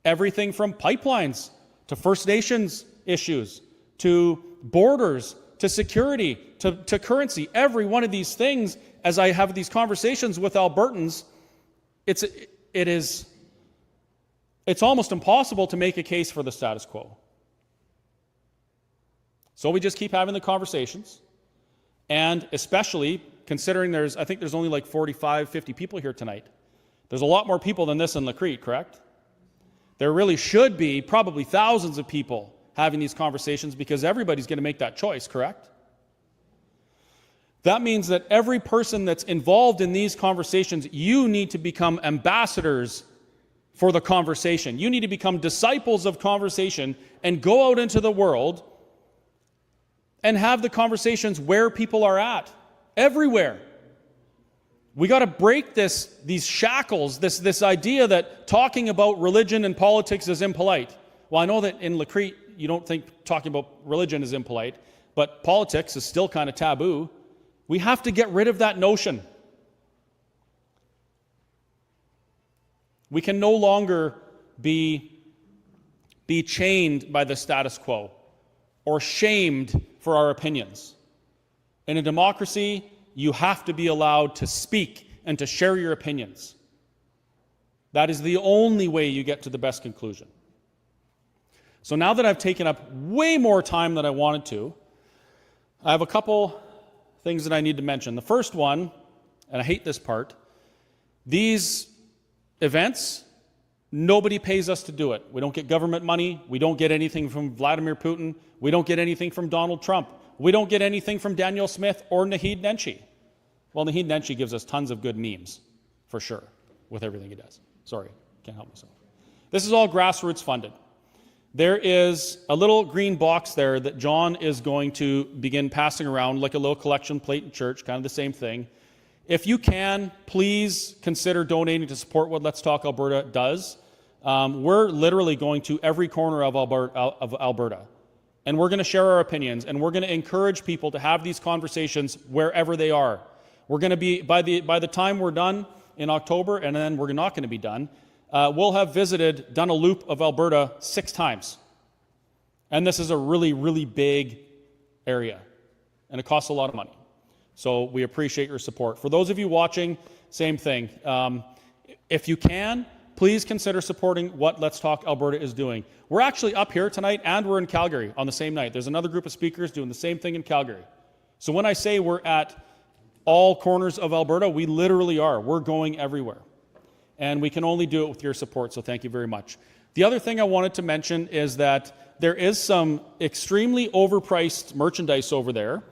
Everything from pipelines to First Nations issues, to borders, to security, to currency. Every one of these things, as I have these conversations with Albertans, it's almost impossible to make a case for the status quo. So we just keep having the conversations, and especially considering I think there's only like 45, 50 people here tonight. There's a lot more people than this in Crête, correct? There really should be probably thousands of people having these conversations because everybody's going to make that choice, correct? That means that every person that's involved in these conversations, you need to become ambassadors for the conversation. You need to become disciples of conversation and go out into the world and have the conversations where people are at, everywhere. We got to break these shackles, this idea that talking about religion and politics is impolite. Well, I know that in Crête, you don't think talking about religion is impolite, but politics is still kind of taboo. We have to get rid of that notion. We can no longer be chained by the status quo or shamed for our opinions. In a democracy, you have to be allowed to speak and to share your opinions. That is the only way you get to the best conclusion. So now that I've taken up way more time than I wanted to, I have a couple things that I need to mention. The first one, and I hate this part, these events, nobody pays us to do it. We don't get government money. We don't get anything from Vladimir Putin. We don't get anything from Donald Trump. We don't get anything from Daniel Smith or Naheed Nenshi. Well, Naheed Nenshi gives us tons of good memes, for sure, with everything he does. Sorry, can't help myself. This is all grassroots funded. There is a little green box there that John is going to begin passing around like a little collection plate in church, kind of the same thing. If you can, please consider donating to support what Let's Talk Alberta does. We're literally going to every corner of Alberta, and we're going to share our opinions, and we're going to encourage people to have these conversations wherever they are. We're going to be, by the time we're done in October, and then we're not going to be done, we'll have done a loop of Alberta 6 times. And this is a really, really big area, and it costs a lot of money. So we appreciate your support. For those of you watching, same thing. If you can, please consider supporting what Let's Talk Alberta is doing. We're actually up here tonight, and we're in Calgary on the same night. There's another group of speakers doing the same thing in Calgary. So when I say we're at all corners of Alberta, we literally are. We're going everywhere. And we can only do it with your support, so thank you very much. The other thing I wanted to mention is that there is some extremely overpriced merchandise over there.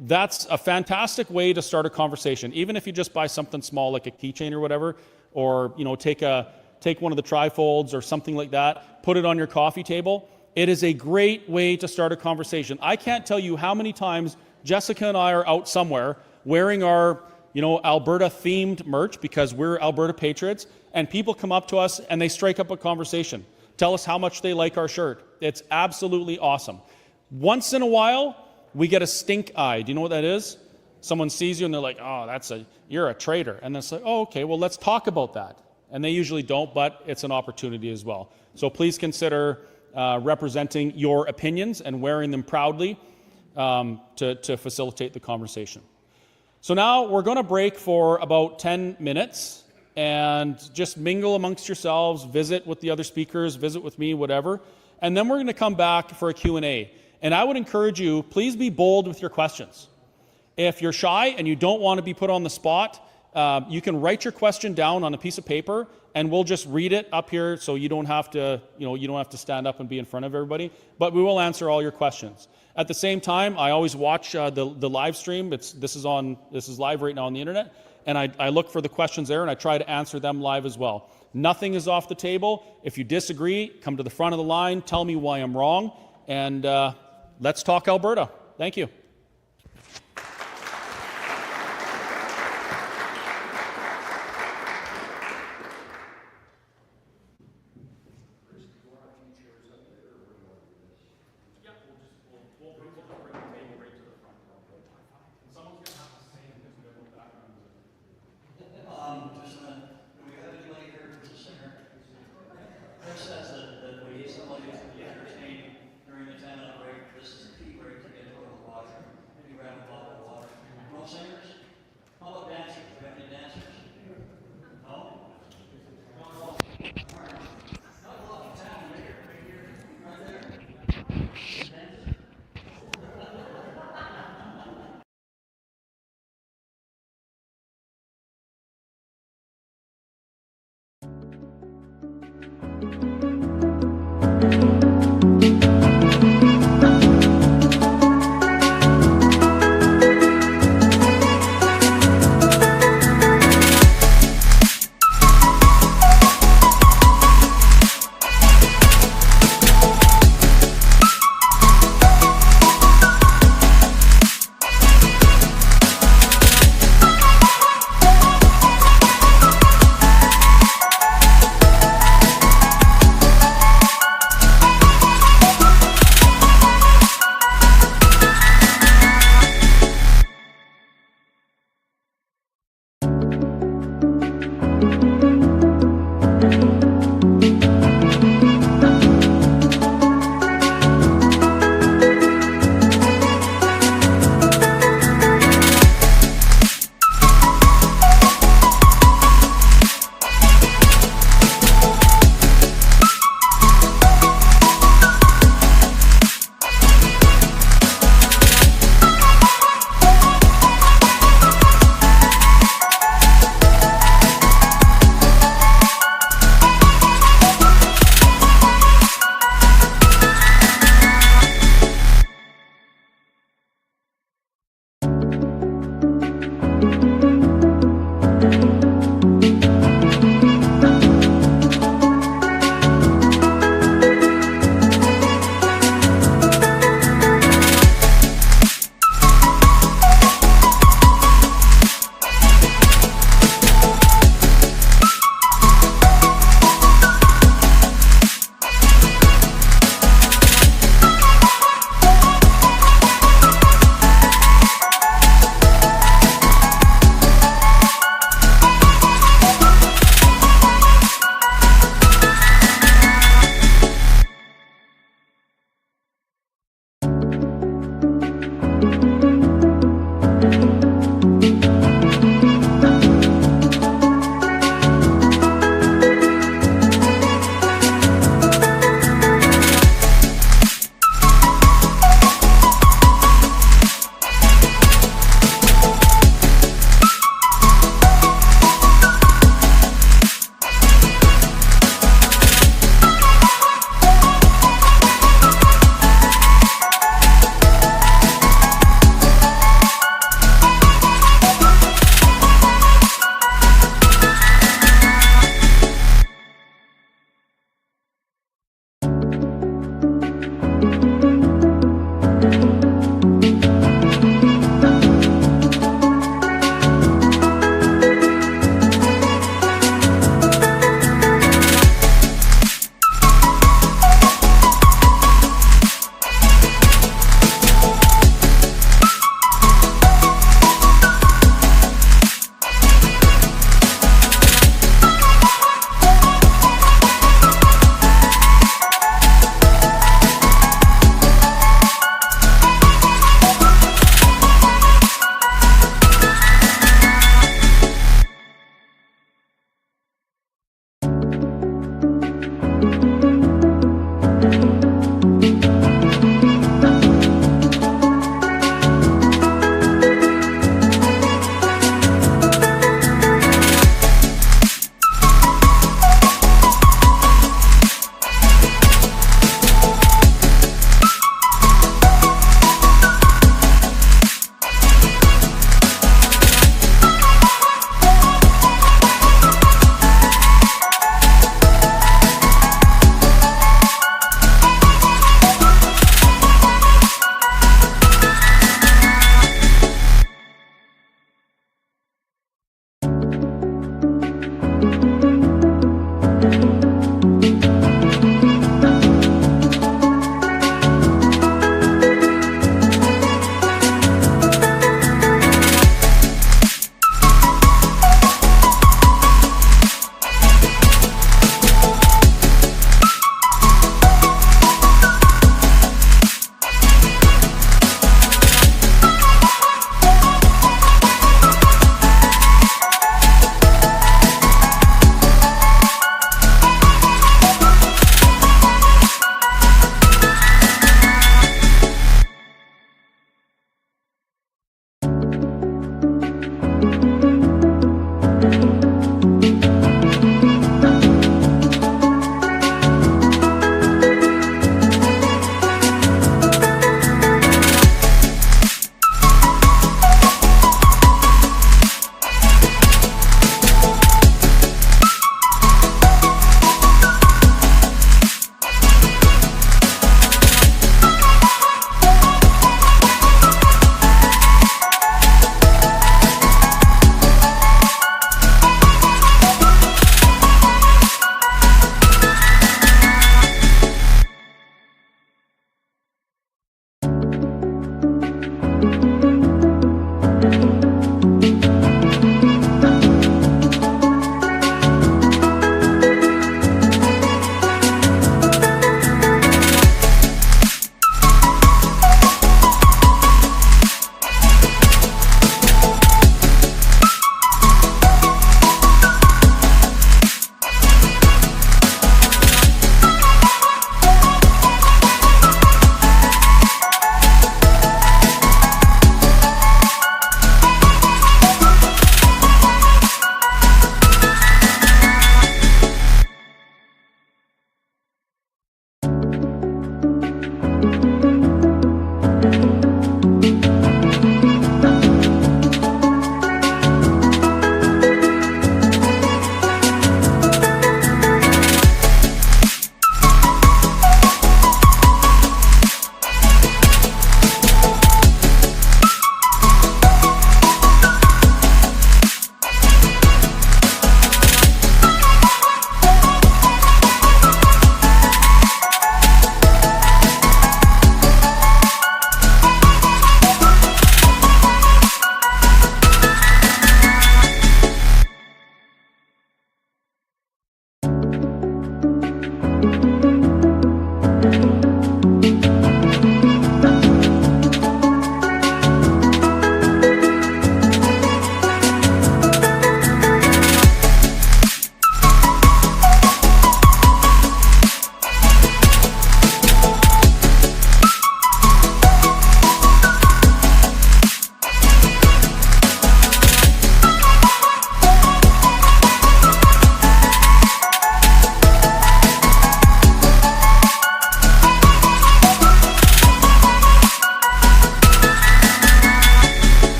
That's a fantastic way to start a conversation, even if you just buy something small like a keychain or whatever, or take one of the trifolds or something like that, put it on your coffee table. It is a great way to start a conversation. I can't tell you how many times Jessica and I are out somewhere wearing our Alberta-themed merch because we're Alberta patriots, and people come up to us and they strike up a conversation, tell us how much they like our shirt. It's absolutely awesome. Once in a while, we get a stink eye. Do you know what that is? Someone sees you and they're like, oh, you're a traitor. And it's like, oh, okay, well, let's talk about that. And they usually don't, but it's an opportunity as well. So please consider representing your opinions and wearing them proudly to facilitate the conversation. So now we're going to break for about 10 minutes and just mingle amongst yourselves, visit with the other speakers, visit with me, whatever. And then we're going to come back for a Q&A. And I would encourage you, please be bold with your questions. If you're shy and you don't want to be put on the spot, you can write your question down on a piece of paper, and we'll just read it up here, so you don't have to, you don't have to stand up and be in front of everybody. But we will answer all your questions. At the same time, I always watch the live stream. This is live right now on the internet, and I look for the questions there, and I try to answer them live as well. Nothing is off the table. If you disagree, come to the front of the line, tell me why I'm wrong, and let's talk Alberta. Thank you. During the 10-minute break, this is a key break to get to the water.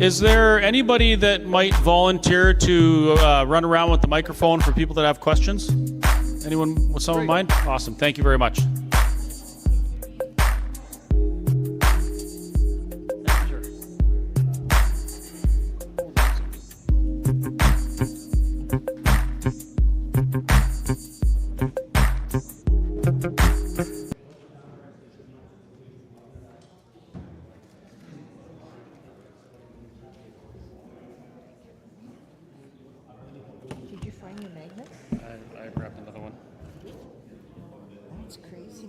Is there anybody that might volunteer to run around with the microphone for people that have questions? Anyone with some in mind? Awesome. Thank you very much. Did you find your magnets? I grabbed another one. That's crazy.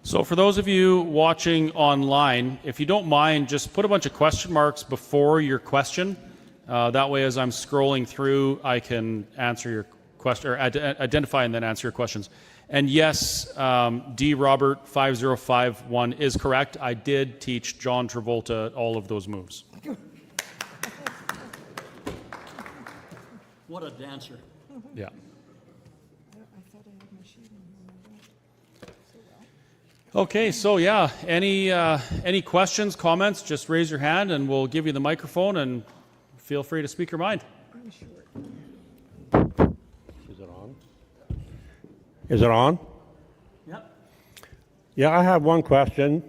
So for those of you watching online, if you don't mind, just put a bunch of question marks before your question. That way, as I'm scrolling through, I can answer your question, or identify and then answer your questions. And yes, D. Robert 5051 is correct. I did teach John Travolta all of those moves. What a dancer. Yeah. Okay, so yeah, any questions, comments, just raise your hand and we'll give you the microphone and feel free to speak your mind. Is it on? Is it on? Yep. Yeah, I have one question,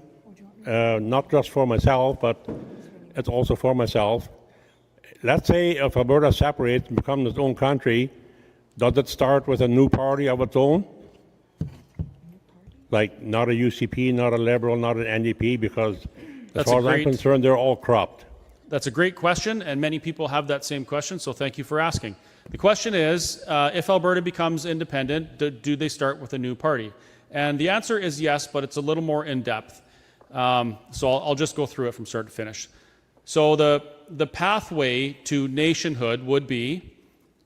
not just for myself, but it's also for myself. Let's say if Alberta separates and becomes its own country, does it start with a new party of its own? Like not a UCP, not a Liberal, not an NDP, because as far as I'm concerned, they're all corrupt. That's a great question, and many people have that same question, so thank you for asking. The question is, if Alberta becomes independent, do they start with a new party? And the answer is yes, but it's a little more in-depth. So I'll just go through it from start to finish. So the pathway to nationhood would be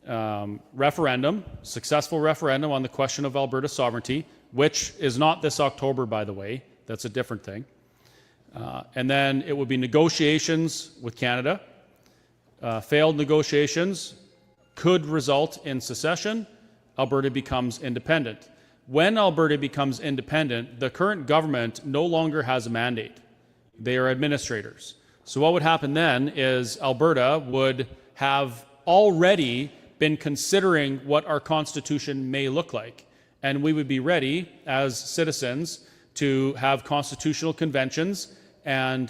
referendum, successful referendum on the question of Alberta sovereignty, which is not this October, by the way. That's a different thing. And then it would be negotiations with Canada. Failed negotiations could result in secession. Alberta becomes independent. When Alberta becomes independent, the current government no longer has a mandate. They are administrators. So what would happen then is Alberta would have already been considering what our constitution may look like. And we would be ready as citizens to have constitutional conventions and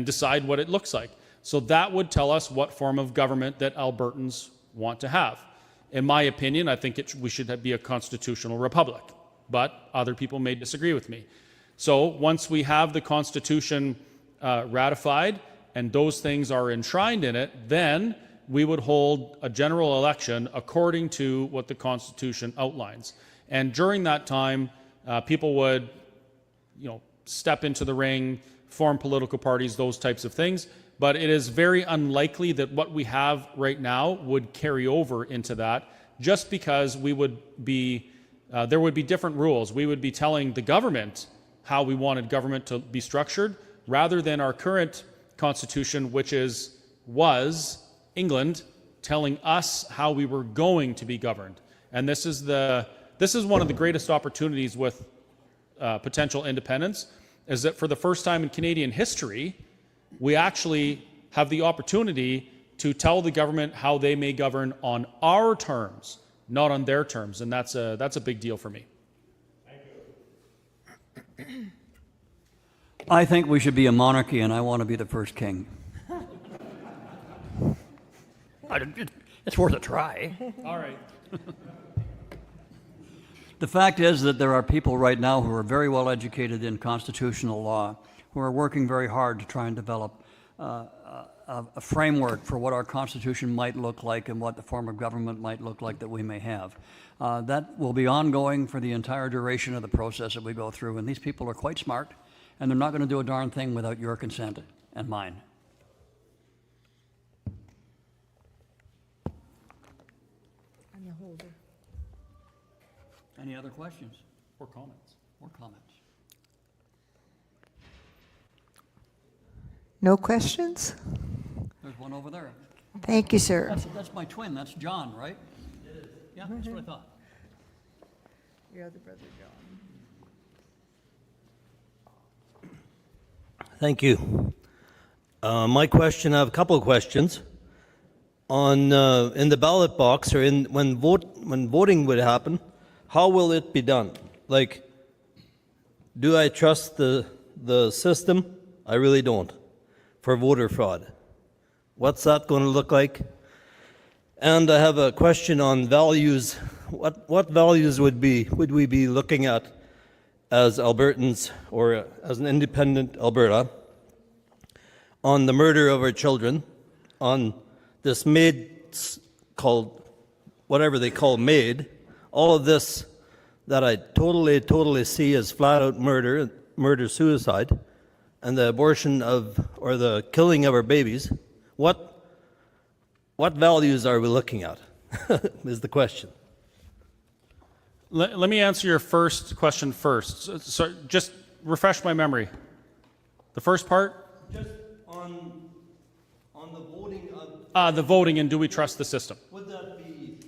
decide what it looks like. So that would tell us what form of government that Albertans want to have. In my opinion, I think we should be a constitutional republic, but other people may disagree with me. So once we have the Constitution ratified and those things are enshrined in it, then we would hold a general election according to what the Constitution outlines. And during that time, people would, step into the ring, form political parties, those types of things. But it is very unlikely that what we have right now would carry over into that, just because we would be, there would be different rules. We would be telling the government how we wanted government to be structured, rather than our current Constitution, which was England telling us how we were going to be governed. And this is one of the greatest opportunities with potential independence, is that for the first time in Canadian history, we actually have the opportunity to tell the government how they may govern on our terms, not on their terms. And that's a big deal for me. Thank you. I think we should be a monarchy, and I want to be the first king. It's worth a try. All right. The fact is that there are people right now who are very well educated in constitutional law, who are working very hard to try and develop a framework for what our Constitution might look like and what the form of government might look like that we may have. That will be ongoing for the entire duration of the process that we go through, and these people are quite smart, and they're not going to do a darn thing without your consent and mine. Any other questions? Or comments? Or comments? No questions? There's one over there. Thank you, sir. That's my twin. That's John, right? It is. Yeah, that's what I thought. Your other brother, John. Thank you. My question, I have a couple of questions. In the ballot box, or when voting would happen, how will it be done? Like, do I trust the system? I really don't. For voter fraud. What's that going to look like? And I have a question on values. What values would we be looking at as Albertans, or as an independent Alberta, on the murder of our children, on this maid called whatever they call maid, all of this that I totally see as flat-out murder-suicide, and the abortion or the killing of our babies, what values are we looking at, is the question. Let me answer your first question first. So just refresh my memory. The first part? Just on the voting of... The voting and do we trust the system? Would that be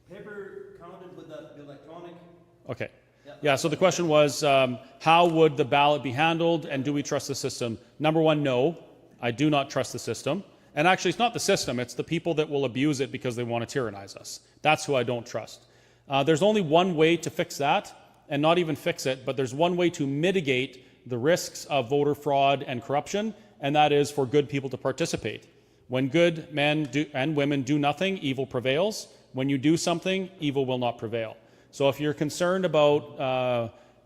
paper counted? Would that be electronic? Okay. Yeah, so the question was, how would the ballot be handled and do we trust the system? Number one, no, I do not trust the system. And actually, it's not the system, it's the people that will abuse it because they want to tyrannize us. That's who I don't trust. There's only one way to fix that, and not even fix it, but there's one way to mitigate the risks of voter fraud and corruption, and that is for good people to participate. When good men and women do nothing, evil prevails. When you do something, evil will not prevail. So if you're concerned about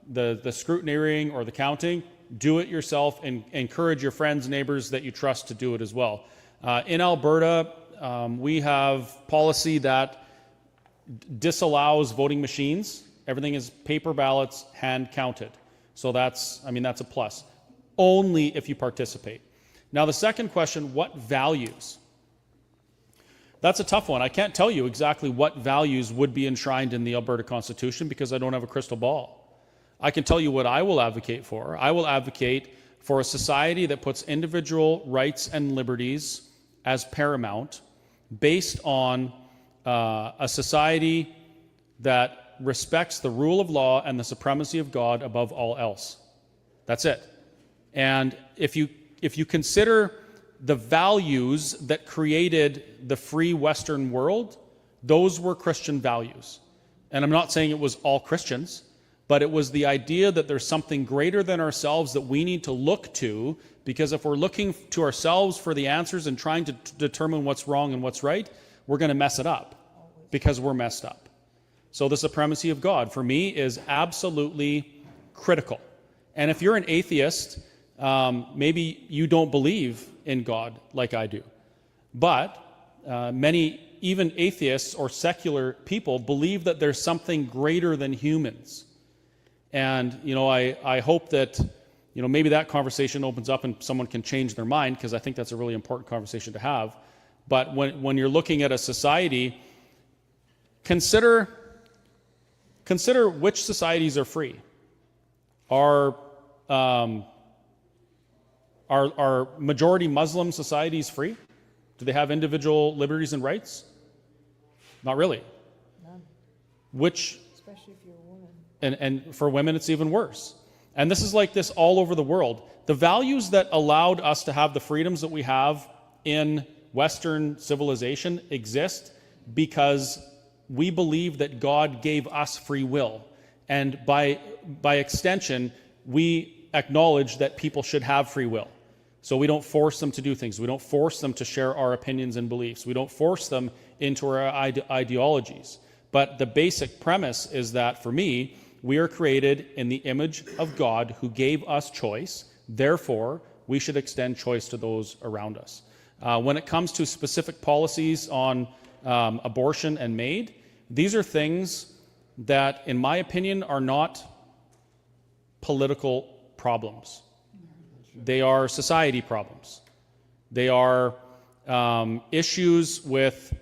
the scrutineering or the counting, do it yourself and encourage your friends, neighbors that you trust to do it as well. In Alberta, we have policy that disallows voting machines. Everything is paper ballots, hand counted. So that's a plus. Only if you participate. Now the second question, what values? That's a tough one. I can't tell you exactly what values would be enshrined in the Alberta Constitution because I don't have a crystal ball. I can tell you what I will advocate for. I will advocate for a society that puts individual rights and liberties as paramount, based on a society that respects the rule of law and the supremacy of God above all else. That's it. And if you consider the values that created the free Western world, those were Christian values. And I'm not saying it was all Christians, but it was the idea that there's something greater than ourselves that we need to look to, because if we're looking to ourselves for the answers and trying to determine what's wrong and what's right, we're going to mess it up because we're messed up. So the supremacy of God, for me, is absolutely critical. And if you're an atheist, maybe you don't believe in God like I do. But many, even atheists or secular people, believe that there's something greater than humans. And, I hope that, maybe that conversation opens up and someone can change their mind, because I think that's a really important conversation to have. But when you're looking at a society, consider which societies are free. Are majority Muslim societies free? Do they have individual liberties and rights? Not really. None. Especially if you're a woman. And for women, it's even worse. And this is like this all over the world. The values that allowed us to have the freedoms that we have in Western civilization exist because we believe that God gave us free will. And by extension, we acknowledge that people should have free will. So we don't force them to do things. We don't force them to share our opinions and beliefs. We don't force them into our ideologies. But the basic premise is that, for me, we are created in the image of God who gave us choice. Therefore, we should extend choice to those around us. When it comes to specific policies on abortion and MAID, these are things that, in my opinion, are not political problems. They are society problems. They are issues with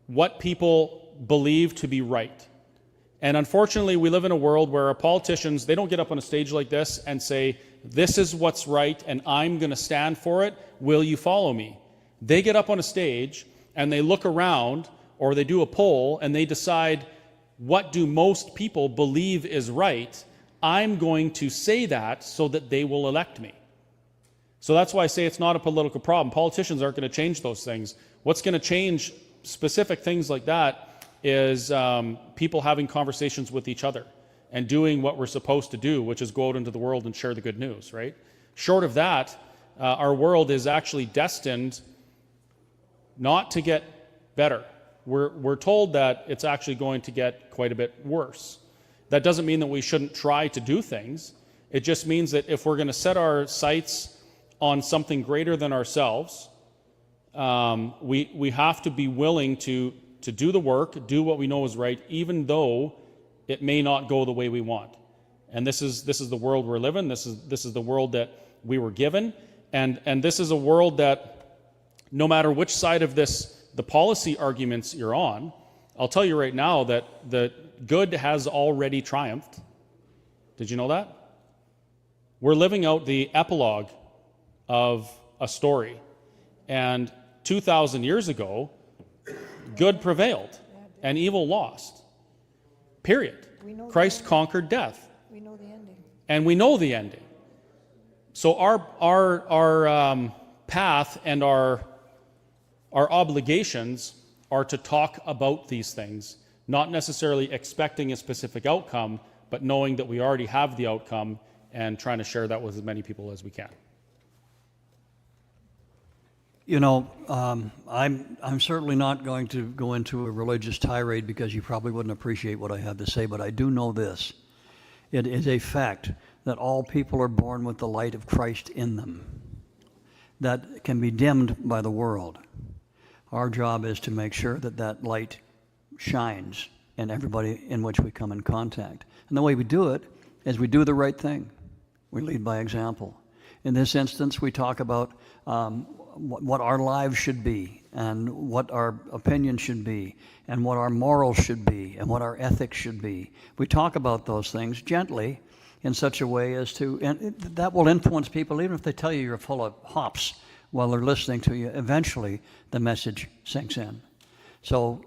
what people believe to be right. And unfortunately, we live in a world where our politicians, they don't get up on a stage like this and say, this is what's right and I'm going to stand for it. Will you follow me? They get up on a stage and they look around, or they do a poll and they decide, what do most people believe is right? I'm going to say that so that they will elect me. So that's why I say it's not a political problem. Politicians aren't going to change those things. What's going to change specific things like that is people having conversations with each other and doing what we're supposed to do, which is go out into the world and share the good news, right? Short of that, our world is actually destined not to get better. We're told that it's actually going to get quite a bit worse. That doesn't mean that we shouldn't try to do things. It just means that if we're going to set our sights on something greater than ourselves, we have to be willing to to do the work, do what we know is right, even though it may not go the way we want. And this is the world we're living. This is the world that we were given, and this is a world that no matter which side of the policy arguments you're on, I'll tell you right now that the good has already triumphed. Did you know that? We're living out the epilogue of a story, and 2,000 years ago, good prevailed and evil lost. Period. Christ conquered death. We know the ending. And we know the ending. So our path and our obligations are to talk about these things, not necessarily expecting a specific outcome, but knowing that we already have the outcome and trying to share that with as many people as we can. You know, I'm certainly not going to go into a religious tirade because you probably wouldn't appreciate what I have to say, but I do know this. It is a fact that all people are born with the light of Christ in them that can be dimmed by the world. Our job is to make sure that that light shines in everybody in which we come in contact. And the way we do it is we do the right thing. We lead by example. In this instance, we talk about what our lives should be, and what our opinions should be, and what our morals should be, and what our ethics should be. We talk about those things gently in such a way as to, and that will influence people, even if they tell you you're full of hops while they're listening to you. Eventually, the message sinks in. So,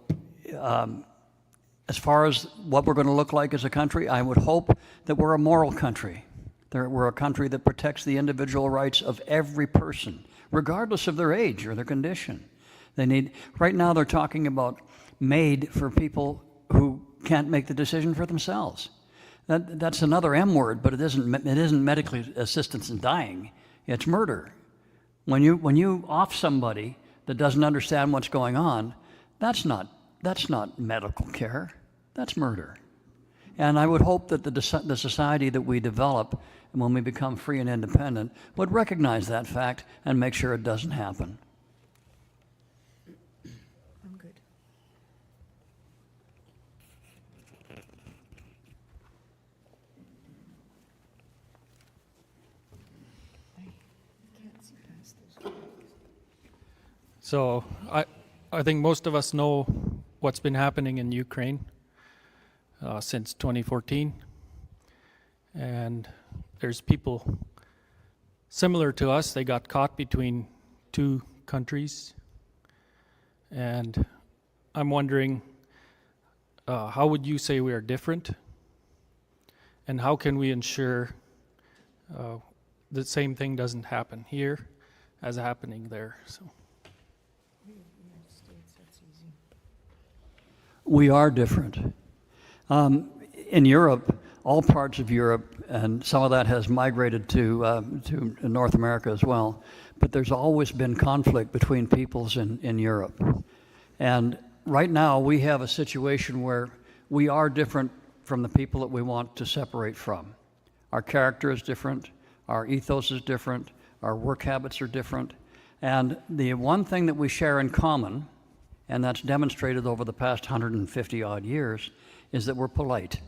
as far as what we're going to look like as a country, I would hope that we're a moral country. We're a country that protects the individual rights of every person, regardless of their age or their condition. Right now they're talking about MAID for people who can't make the decision for themselves. That's another M word, but it isn't medical assistance in dying. It's murder. When you off somebody that doesn't understand what's going on, that's not medical care. That's murder. And I would hope that the society that we develop when we become free and independent would recognize that fact and make sure it doesn't happen. I'm good. So I think most of us know what's been happening in Ukraine since 2014. And there's people similar to us. They got caught between two countries. And I'm wondering, how would you say we are different? And how can we ensure the same thing doesn't happen here as happening there? So. We are different. In Europe, all parts of Europe, and some of that has migrated to North America as well, but there's always been conflict between peoples in Europe. And right now we have a situation where we are different from the people that we want to separate from. Our character is different, our ethos is different, our work habits are different, and the one thing that we share in common, and that's demonstrated over the past 150 odd years, is that we're polite.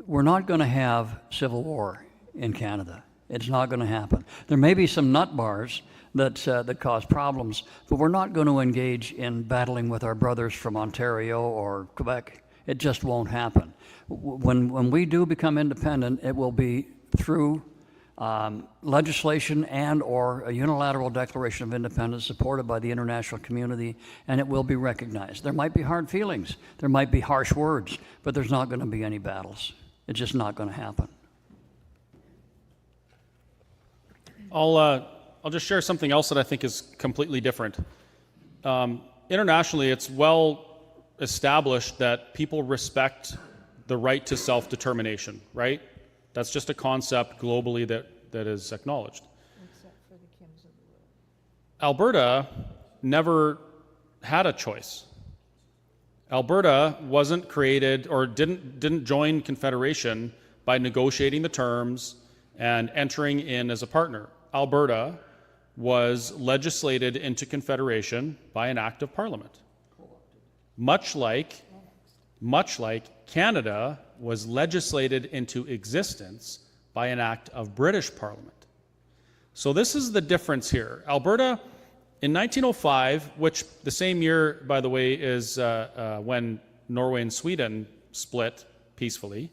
We're not going to have civil war in Canada. It's not going to happen. There may be some nut bars that cause problems, but we're not going to engage in battling with our brothers from Ontario or Quebec. It just won't happen. When we do become independent, it will be through legislation and or a unilateral declaration of independence supported by the international community, and it will be recognized. There might be hard feelings, there might be harsh words, but there's not going to be any battles. It's just not going to happen. I'll just share something else that I think is completely different. Internationally, it's well established that people respect the right to self-determination, right? That's just a concept globally that is acknowledged. Except for the Kims of the world. Alberta never had a choice. Alberta wasn't created or didn't join Confederation by negotiating the terms and entering in as a partner. Alberta was legislated into Confederation by an act of Parliament. much like Canada was legislated into existence by an act of British Parliament. So this is the difference here. Alberta, in 1905, which the same year, by the way, is when Norway and Sweden split peacefully,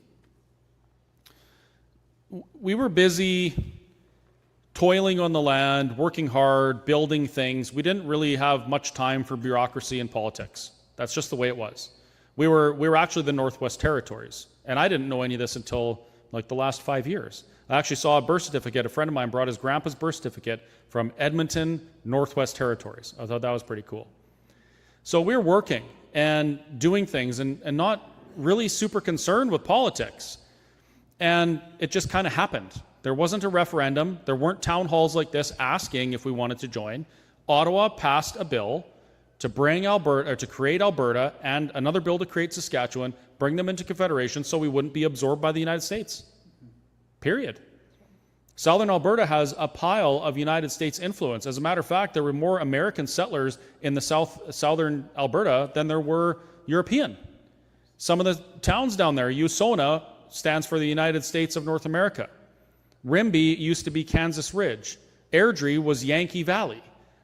we were busy toiling on the land, working hard, building things. We didn't really have much time for bureaucracy and politics. That's just the way it was. We were actually the Northwest Territories, and I didn't know any of this until like the last 5 years. I actually saw a birth certificate. A friend of mine brought his grandpa's birth certificate from Edmonton, Northwest Territories. I thought that was pretty cool. So we're working and doing things and not really super concerned with politics. And it just kind of happened. There wasn't a referendum. There weren't town halls like this asking if we wanted to join. Ottawa passed a bill to bring Alberta, or to create Alberta, and another bill to create Saskatchewan, bring them into Confederation so we wouldn't be absorbed by the United States. Period. Southern Alberta has a pile of United States influence. As a matter of fact, there were more American settlers in the southern Alberta than there were European. Some of the towns down there, Usona stands for the United States of North America. Rimbey used to be Kansas Ridge. Airdrie was Yankee Valley.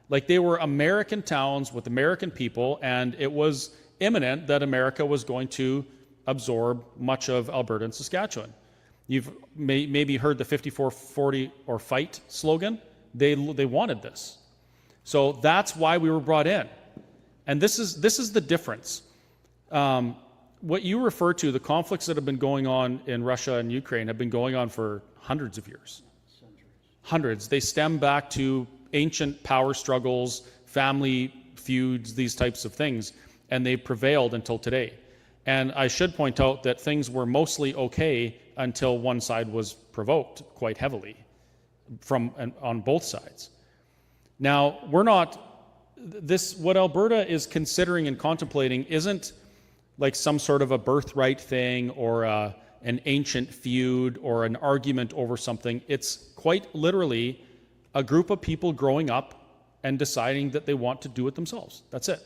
Like, they were American towns with American people, and it was imminent that America was going to absorb much of Alberta and Saskatchewan. You've maybe heard the 54-40 or fight slogan. They wanted this. So that's why we were brought in. And this is the difference. What you refer to, the conflicts that have been going on in Russia and Ukraine have been going on for hundreds of years. Hundreds. They stem back to ancient power struggles, family feuds, these types of things, and they prevailed until today. And I should point out that things were mostly okay until one side was provoked quite heavily on both sides. Now, what Alberta is considering and contemplating isn't like some sort of a birthright thing or an ancient feud or an argument over something. It's quite literally a group of people growing up and deciding that they want to do it themselves. That's it.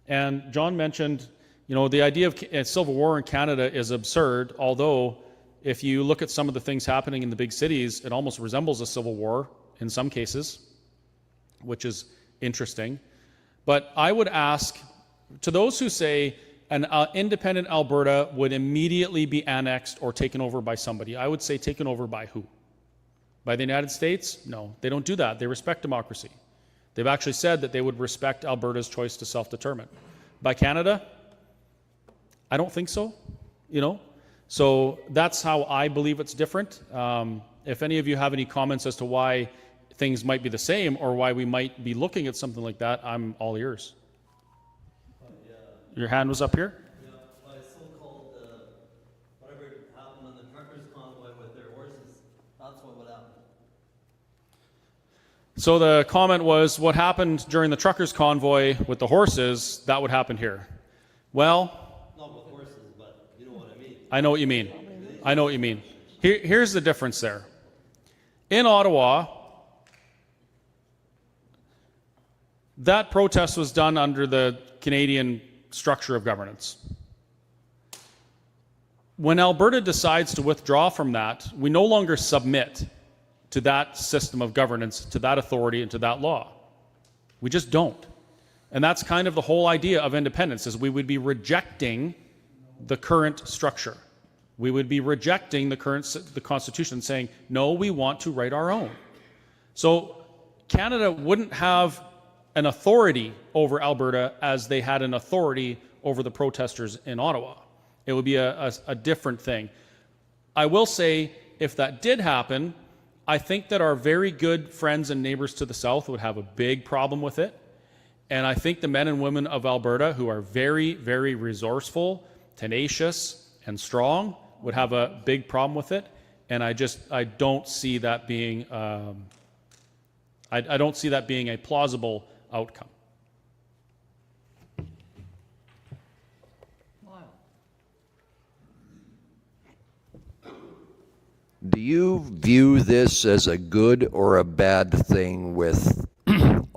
And John mentioned, the idea of a civil war in Canada is absurd, although if you look at some of the things happening in the big cities, it almost resembles a civil war in some cases, which is interesting. But I would ask, to those who say an independent Alberta would immediately be annexed or taken over by somebody, I would say taken over by who? By the United States? No, they don't do that. They respect democracy. They've actually said that they would respect Alberta's choice to self-determine. By Canada? I don't think so, So that's how I believe it's different. If any of you have any comments as to why things might be the same or why we might be looking at something like that, I'm all ears. Your hand was up here? Yeah, by so-called, whatever happened on the truckers' convoy with their horses, that's what would happen. So the comment was, what happened during the truckers' convoy with the horses, that would happen here. Well, Not with horses, but you know what I mean. I know what you mean. I know what you mean. Here's the difference there. In Ottawa, that protest was done under the Canadian structure of governance. When Alberta decides to withdraw from that, we no longer submit to that system of governance, to that authority, and to that law. We just don't. And that's kind of the whole idea of independence, is we would be rejecting the current structure. We would be rejecting the Constitution, saying, no, we want to write our own. So Canada wouldn't have an authority over Alberta as they had an authority over the protesters in Ottawa. It would be a different thing. I will say, if that did happen, I think that our very good friends and neighbors to the south would have a big problem with it. And I think the men and women of Alberta, who are very, very resourceful, tenacious, and strong, would have a big problem with it. And I don't see that being I don't see that being a plausible outcome. Do you view this as a good or a bad thing with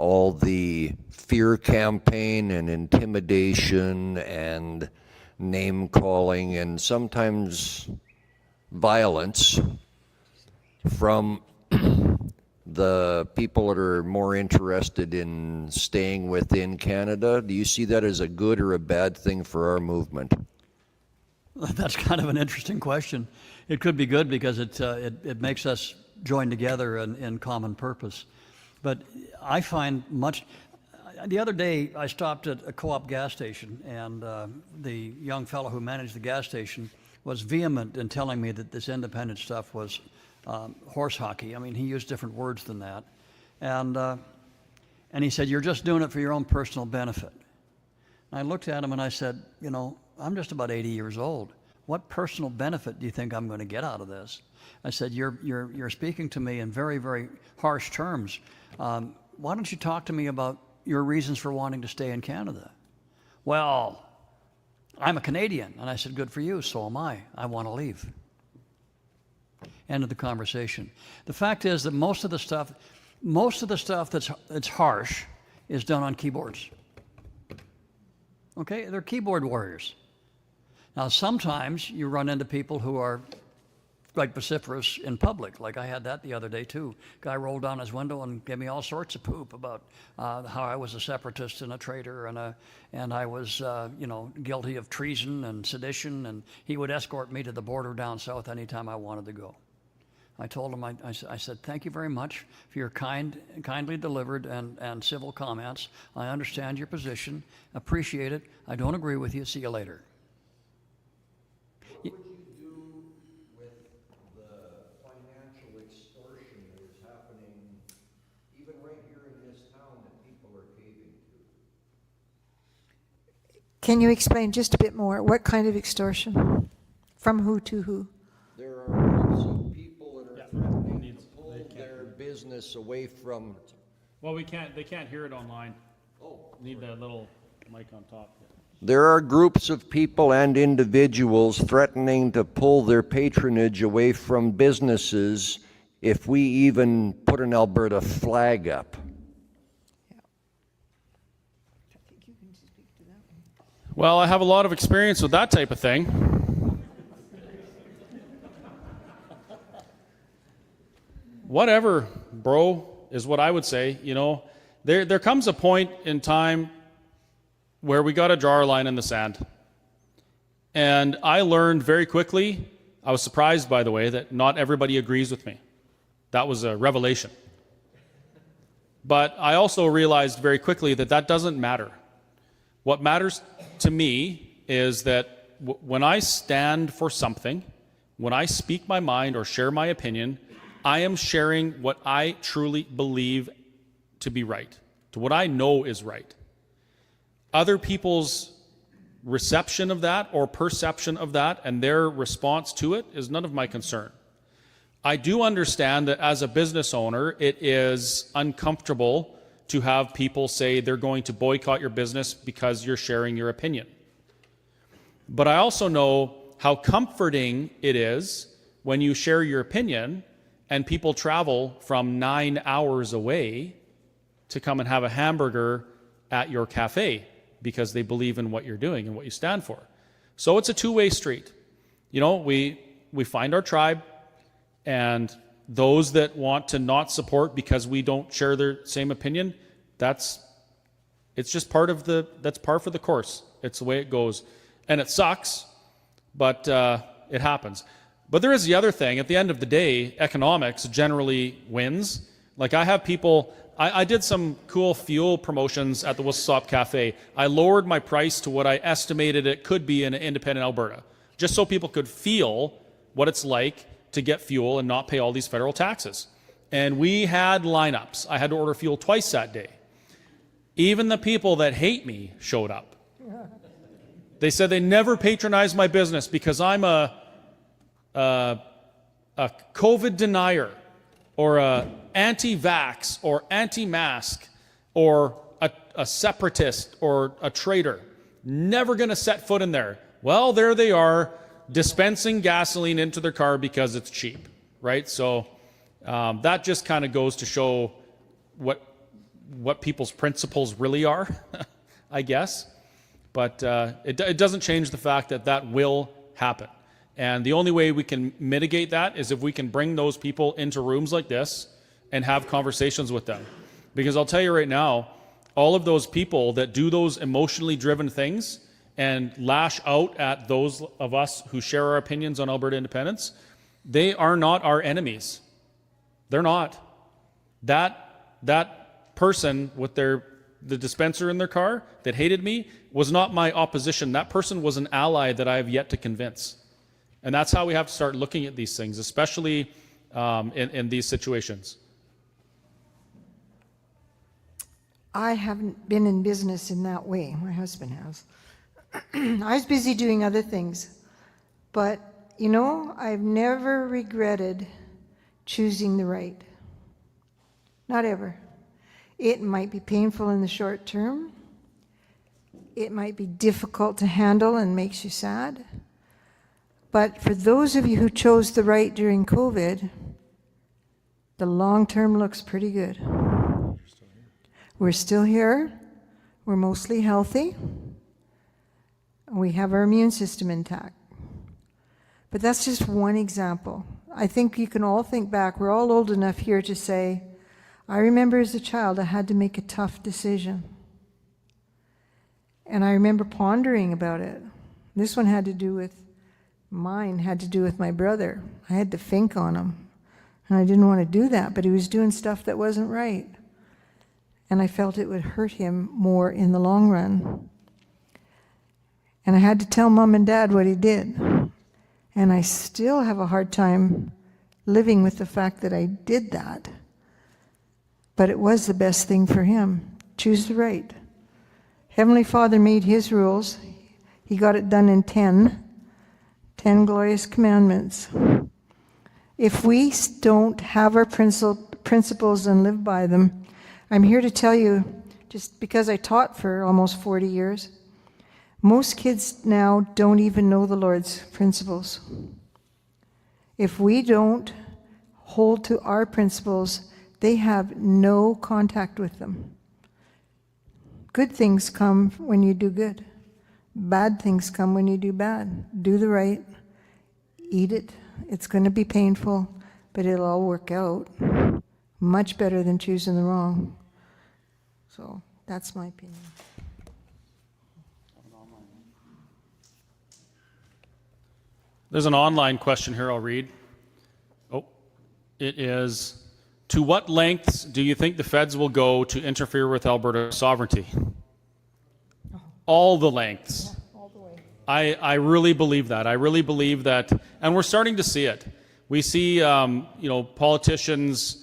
all the fear campaign and intimidation and name calling and sometimes violence from the people that are more interested in staying within Canada? Do you see that as a good or a bad thing for our movement? That's kind of an interesting question. It could be good because it makes us join together in common purpose. But I find much. The other day, I stopped at a co-op gas station, and the young fellow who managed the gas station was vehement in telling me that this independent stuff was horse hockey. I mean, he used different words than that. And he said, "You're just doing it for your own personal benefit." And I looked at him and I said, "You know, I'm just about 80 years old. What personal benefit do you think I'm going to get out of this?" I said, "You're speaking to me in very, very harsh terms. Why don't you talk to me about your reasons for wanting to stay in Canada?" "Well, I'm a Canadian." And I said, "Good for you, so am I. I want to leave." End of the conversation. The fact is that most of the stuff that's harsh is done on keyboards. Okay, they're keyboard warriors. Now, sometimes you run into people who are quite vociferous in public, like I had that the other day too. Guy rolled down his window and gave me all sorts of poop about how I was a separatist and a traitor, and I was guilty of treason and sedition, and he would escort me to the border down south anytime I wanted to go. I told him, I said, "Thank you very much for your kindly delivered and civil comments. I understand your position, appreciate it. I don't agree with you. See you later." What would you do with the financial extortion that is happening even right here in this town that people are caving to? Can you explain just a bit more? What kind of extortion? From who to who? There are groups of people that are threatening to pull their business away from. Well, they can't hear it online. Oh. Need that little mic on top. There are groups of people and individuals threatening to pull their patronage away from businesses if we even put an Alberta flag up. Well, I have a lot of experience with that type of thing. Whatever, bro, is what I would say. You know, there comes a point in time where we got to draw our line in the sand. And I learned very quickly, I was surprised, by the way, that not everybody agrees with me. That was a revelation. But I also realized very quickly that that doesn't matter. What matters to me is that when I stand for something, when I speak my mind or share my opinion, I am sharing what I truly believe to be right, to what I know is right. Other people's reception of that or perception of that and their response to it is none of my concern. I do understand that as a business owner, it is uncomfortable to have people say they're going to boycott your business because you're sharing your opinion. But I also know how comforting it is when you share your opinion and people travel from 9 hours away to come and have a hamburger at your cafe because they believe in what you're doing and what you stand for. So it's a two-way street. You know, we find our tribe, and those that want to not support because we don't share their same opinion, it's just that's par for the course. It's the way it goes. And it sucks, but it happens. But there is the other thing. At the end of the day, economics generally wins. Like I have people, I did some cool fuel promotions at the Whistlestop Cafe. I lowered my price to what I estimated it could be in independent Alberta, just so people could feel what it's like to get fuel and not pay all these federal taxes. And we had lineups. I had to order fuel twice that day. Even the people that hate me showed up. They said they never patronize my business because I'm a COVID denier or a anti-vax or anti-mask or a separatist or a traitor. Never going to set foot in there. Well, there they are dispensing gasoline into their car because it's cheap, right? So that just kind of goes to show what people's principles really are, I guess. But it doesn't change the fact that that will happen. And the only way we can mitigate that is if we can bring those people into rooms like this and have conversations with them. Because I'll tell you right now, all of those people that do those emotionally driven things and lash out at those of us who share our opinions on Alberta independence, they are not our enemies. They're not. That person with the dispenser in their car that hated me was not my opposition. That person was an ally that I have yet to convince. And that's how we have to start looking at these things, especially in these situations. I haven't been in business in that way. My husband has. I was busy doing other things. But, you know, I've never regretted choosing the right. Not ever. It might be painful in the short term. It might be difficult to handle and makes you sad. But for those of you who chose the right during COVID, the long term looks pretty good. We're still here. We're mostly healthy. We have our immune system intact. But that's just one example. I think you can all think back. We're all old enough here to say, I remember as a child I had to make a tough decision. And I remember pondering about it. This one had to do with my brother. I had to think on him. And I didn't want to do that, but he was doing stuff that wasn't right. And I felt it would hurt him more in the long run. And I had to tell Mom and Dad what he did. And I still have a hard time living with the fact that I did that. But it was the best thing for him. Choose the right. Heavenly Father made his rules. He got it done in 10 glorious commandments. If we don't have our principles and live by them, I'm here to tell you, just because I taught for almost 40 years, most kids now don't even know the Lord's principles. If we don't hold to our principles, they have no contact with them. Good things come when you do good. Bad things come when you do bad. Do the right. Eat it. It's going to be painful, but it'll all work out. Much better than choosing the wrong. So that's my opinion. There's an online question here I'll read. Oh, it is, to what lengths do you think the feds will go to interfere with Alberta's sovereignty? All the lengths. Yeah, all the way. I really believe that. I really believe that, and we're starting to see it. We see, politicians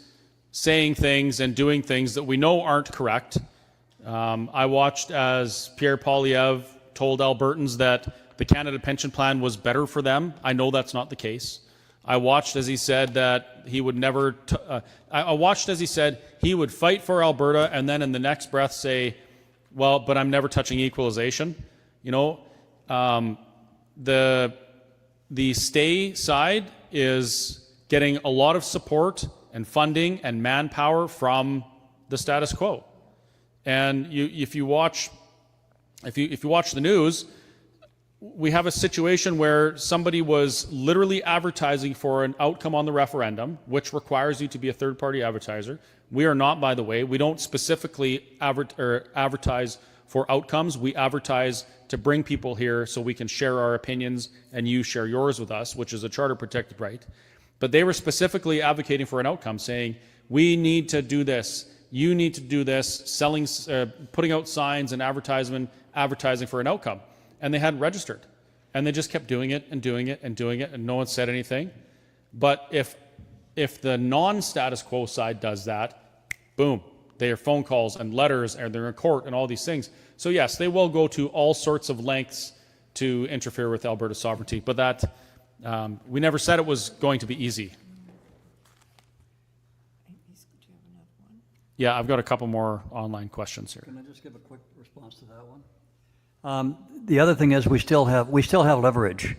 saying things and doing things that we know aren't correct. I watched as Pierre Poilievre told Albertans that the Canada Pension Plan was better for them. I know that's not the case. I watched as he said that he would never. I watched as he said he would fight for Alberta, and then in the next breath say, "Well, but I'm never touching equalization." You know, the stay side is getting a lot of support and funding and manpower from the status quo. And if you watch the news, we have a situation where somebody was literally advertising for an outcome on the referendum, which requires you to be a third-party advertiser. We are not, by the way. We don't specifically advertise for outcomes. We advertise to bring people here so we can share our opinions and you share yours with us, which is a charter-protected right. But they were specifically advocating for an outcome, saying, we need to do this, you need to do this, putting out signs and advertising for an outcome. And they hadn't registered. And they just kept doing it and doing it and doing it, and no one said anything. But if the non-status quo side does that, boom, they are phone calls and letters, and they're in court and all these things. So yes, they will go to all sorts of lengths to interfere with Alberta's sovereignty. But that, we never said it was going to be easy. Yeah, I've got a couple more online questions here. Can I just give a quick response to that one? The other thing is we still have leverage.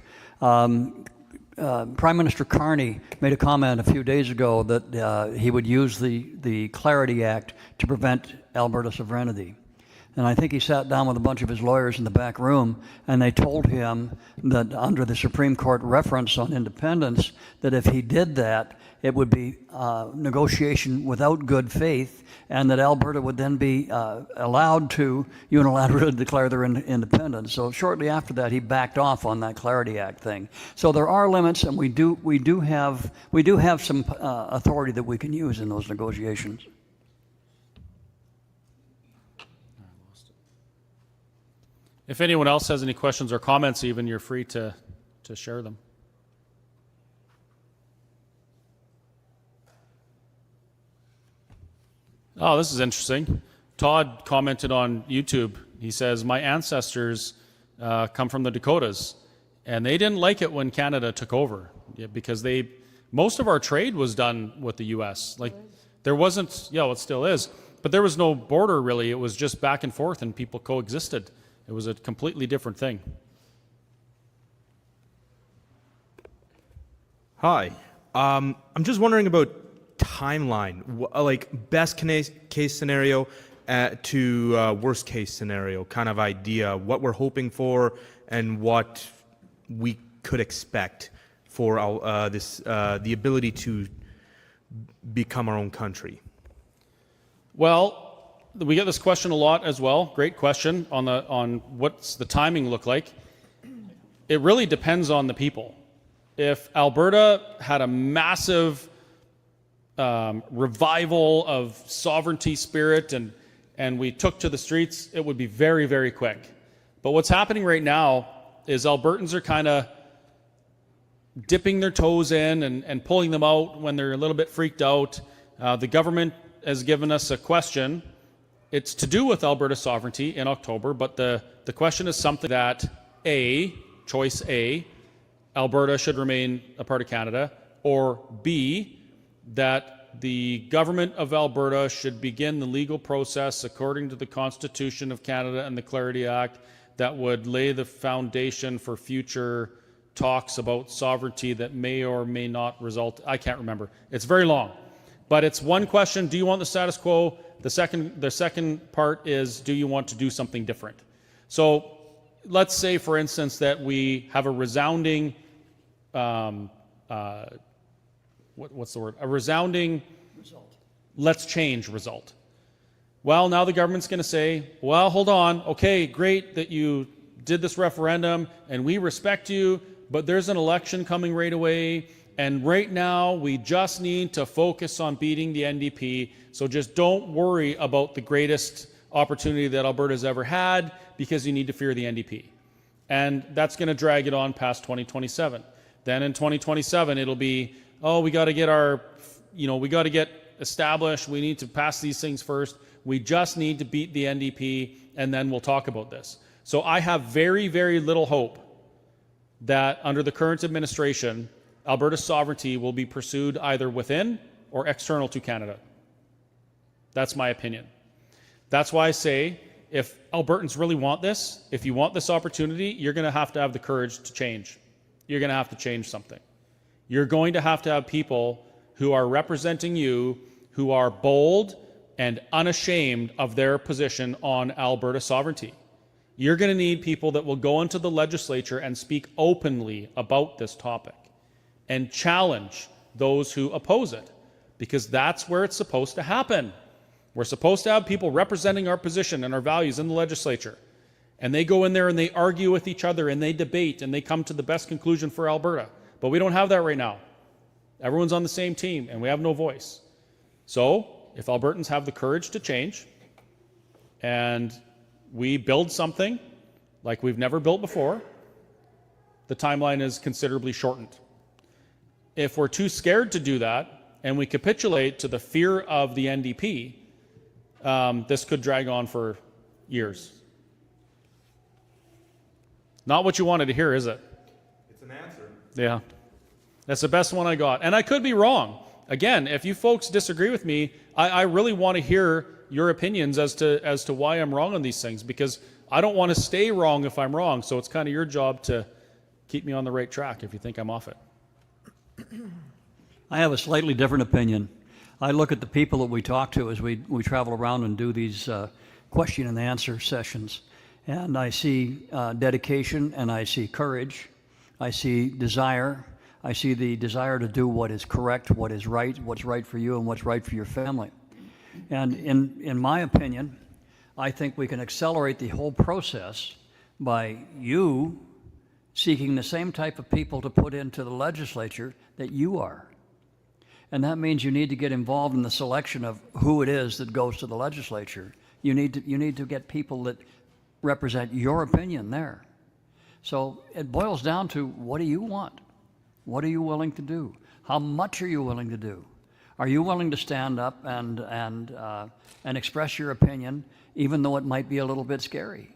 Prime Minister Carney made a comment a few days ago that he would use the Clarity Act to prevent Alberta sovereignty. And I think he sat down with a bunch of his lawyers in the back room, and they told him that under the Supreme Court reference on independence, that if he did that, it would be negotiation without good faith, and that Alberta would then be allowed to unilaterally declare their independence. So shortly after that, he backed off on that Clarity Act thing. So there are limits, and we do have some authority that we can use in those negotiations. If anyone else has any questions or comments, even, you're free to share them. Oh, this is interesting. Todd commented on YouTube. He says, my ancestors come from the Dakotas, and they didn't like it when Canada took over, because most of our trade was done with the U.S. Like, there wasn't, it still is, but there was no border really. It was just back and forth, and people coexisted. It was a completely different thing. Hi. I'm just wondering about timeline, like best case scenario to worst case scenario kind of idea, what we're hoping for and what we could expect for the ability to become our own country. Well, we get this question a lot as well. Great question on what's the timing look like. It really depends on the people. If Alberta had a massive revival of sovereignty spirit and we took to the streets, it would be very, very quick. But what's happening right now is Albertans are kind of dipping their toes in and pulling them out when they're a little bit freaked out. The government has given us a question. It's to do with Alberta sovereignty in October, but the question is something that choice A, Alberta should remain a part of Canada, or B, that the government of Alberta should begin the legal process according to the Constitution of Canada and the Clarity Act that would lay the foundation for future talks about sovereignty that may or may not result. I can't remember. It's very long. But it's one question, do you want the status quo? The second part is, do you want to do something different? So let's say, for instance, that we have a resounding, what's the word? A resounding result. Let's change result. Well, now the government's going to say, well, hold on. Okay, great that you did this referendum and we respect you, but there's an election coming right away. And right now, we just need to focus on beating the NDP. So just don't worry about the greatest opportunity that Alberta's ever had, because you need to fear the NDP. And that's going to drag it on past 2027. Then in 2027, it'll be, we got to get established. We need to pass these things first. We just need to beat the NDP, and then we'll talk about this. So I have very, very little hope that under the current administration, Alberta's sovereignty will be pursued either within or external to Canada. That's my opinion. That's why I say, if Albertans really want this, if you want this opportunity, you're going to have the courage to change. You're going to have to change something. You're going to have people who are representing you, who are bold and unashamed of their position on Alberta sovereignty. You're going to need people that will go into the legislature and speak openly about this topic and challenge those who oppose it, because that's where it's supposed to happen. We're supposed to have people representing our position and our values in the legislature, and they go in there and they argue with each other and they debate and they come to the best conclusion for Alberta. But we don't have that right now. Everyone's on the same team and we have no voice. So if Albertans have the courage to change and we build something like we've never built before, the timeline is considerably shortened. If we're too scared to do that and we capitulate to the fear of the NDP, this could drag on for years. Not what you wanted to hear, is it? It's an answer. Yeah. That's the best one I got. And I could be wrong. Again, if you folks disagree with me, I really want to hear your opinions as to why I'm wrong on these things, because I don't want to stay wrong if I'm wrong. So it's kind of your job to keep me on the right track if you think I'm off it. I have a slightly different opinion. I look at the people that we talk to as we travel around and do these question and answer sessions, and I see dedication, and I see courage, I see desire, I see the desire to do what is correct, what is right, what's right for you, and what's right for your family. And in my opinion, I think we can accelerate the whole process by you seeking the same type of people to put into the legislature that you are. And that means you need to get involved in the selection of who it is that goes to the legislature. You need to get people that represent your opinion there. So it boils down to, what do you want? What are you willing to do? How much are you willing to do? Are you willing to stand up and express your opinion, even though it might be a little bit scary?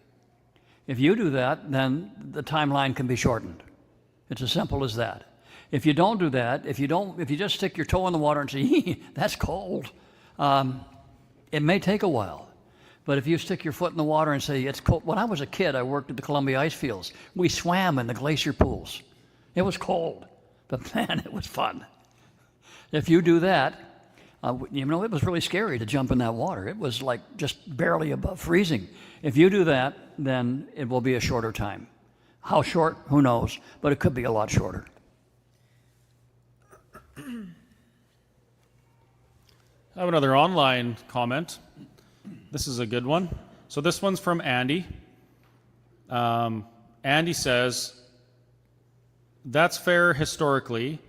If you do that, then the timeline can be shortened. It's as simple as that. If you don't do that, if you just stick your toe in the water and say, that's cold, it may take a while. But if you stick your foot in the water and say, it's cold. When I was a kid, I worked at the Columbia ice fields. We swam in the glacier pools. It was cold, but man, it was fun. If you do that, it was really scary to jump in that water. It was like just barely above freezing. If you do that, then it will be a shorter time. How short, who knows, but it could be a lot shorter. I have another online comment. This is a good one. So this one's from Andy. Andy says, that's fair historically,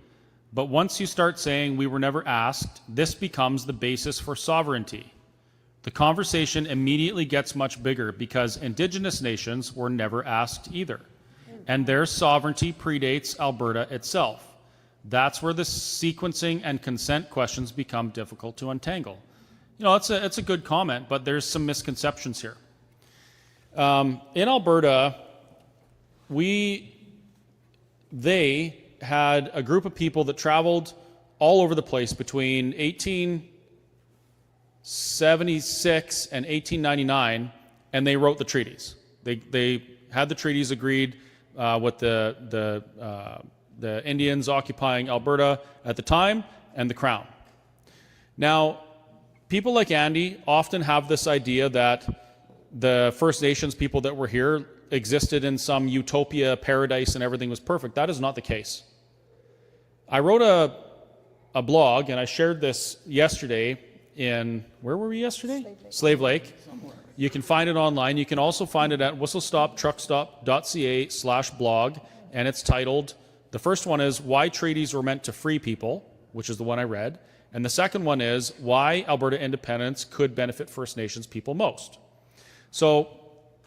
but once you start saying we were never asked, this becomes the basis for sovereignty. The conversation immediately gets much bigger because Indigenous nations were never asked either, and their sovereignty predates Alberta itself. That's where the sequencing and consent questions become difficult to untangle. It's a good comment, but there's some misconceptions here. In Alberta, they had a group of people that traveled all over the place between 1876 and 1899, and they wrote the treaties. They had the treaties agreed with the Indians occupying Alberta at the time and the Crown. Now, people like Andy often have this idea that the First Nations people that were here existed in some utopia paradise and everything was perfect. That is not the case. I wrote a blog, and I shared this yesterday in, where were we yesterday? Slave Lake. You can find it online. You can also find it at whistlestoptruckstop.ca/blog, and it's titled, the first one is Why Treaties Were Meant to Free People, which is the one I read, and the second one is Why Alberta Independence Could Benefit First Nations People Most. So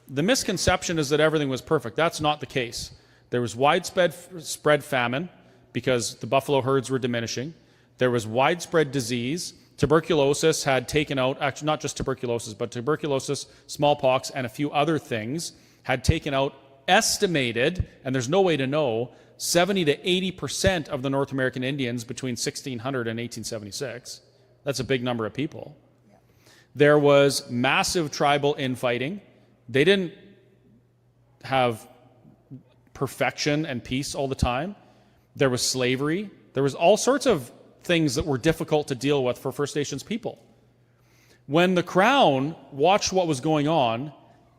the misconception is that everything was perfect. That's not the case. There was widespread famine because the buffalo herds were diminishing. There was widespread disease. Tuberculosis had taken out, actually not just tuberculosis, but tuberculosis, smallpox, and a few other things had taken out, estimated, and there's no way to know, 70 to 80% of the North American Indians between 1600 and 1876. That's a big number of people. Yeah. There was massive tribal infighting. They didn't have perfection and peace all the time. There was slavery. There was all sorts of things that were difficult to deal with for First Nations people. When the Crown watched what was going on,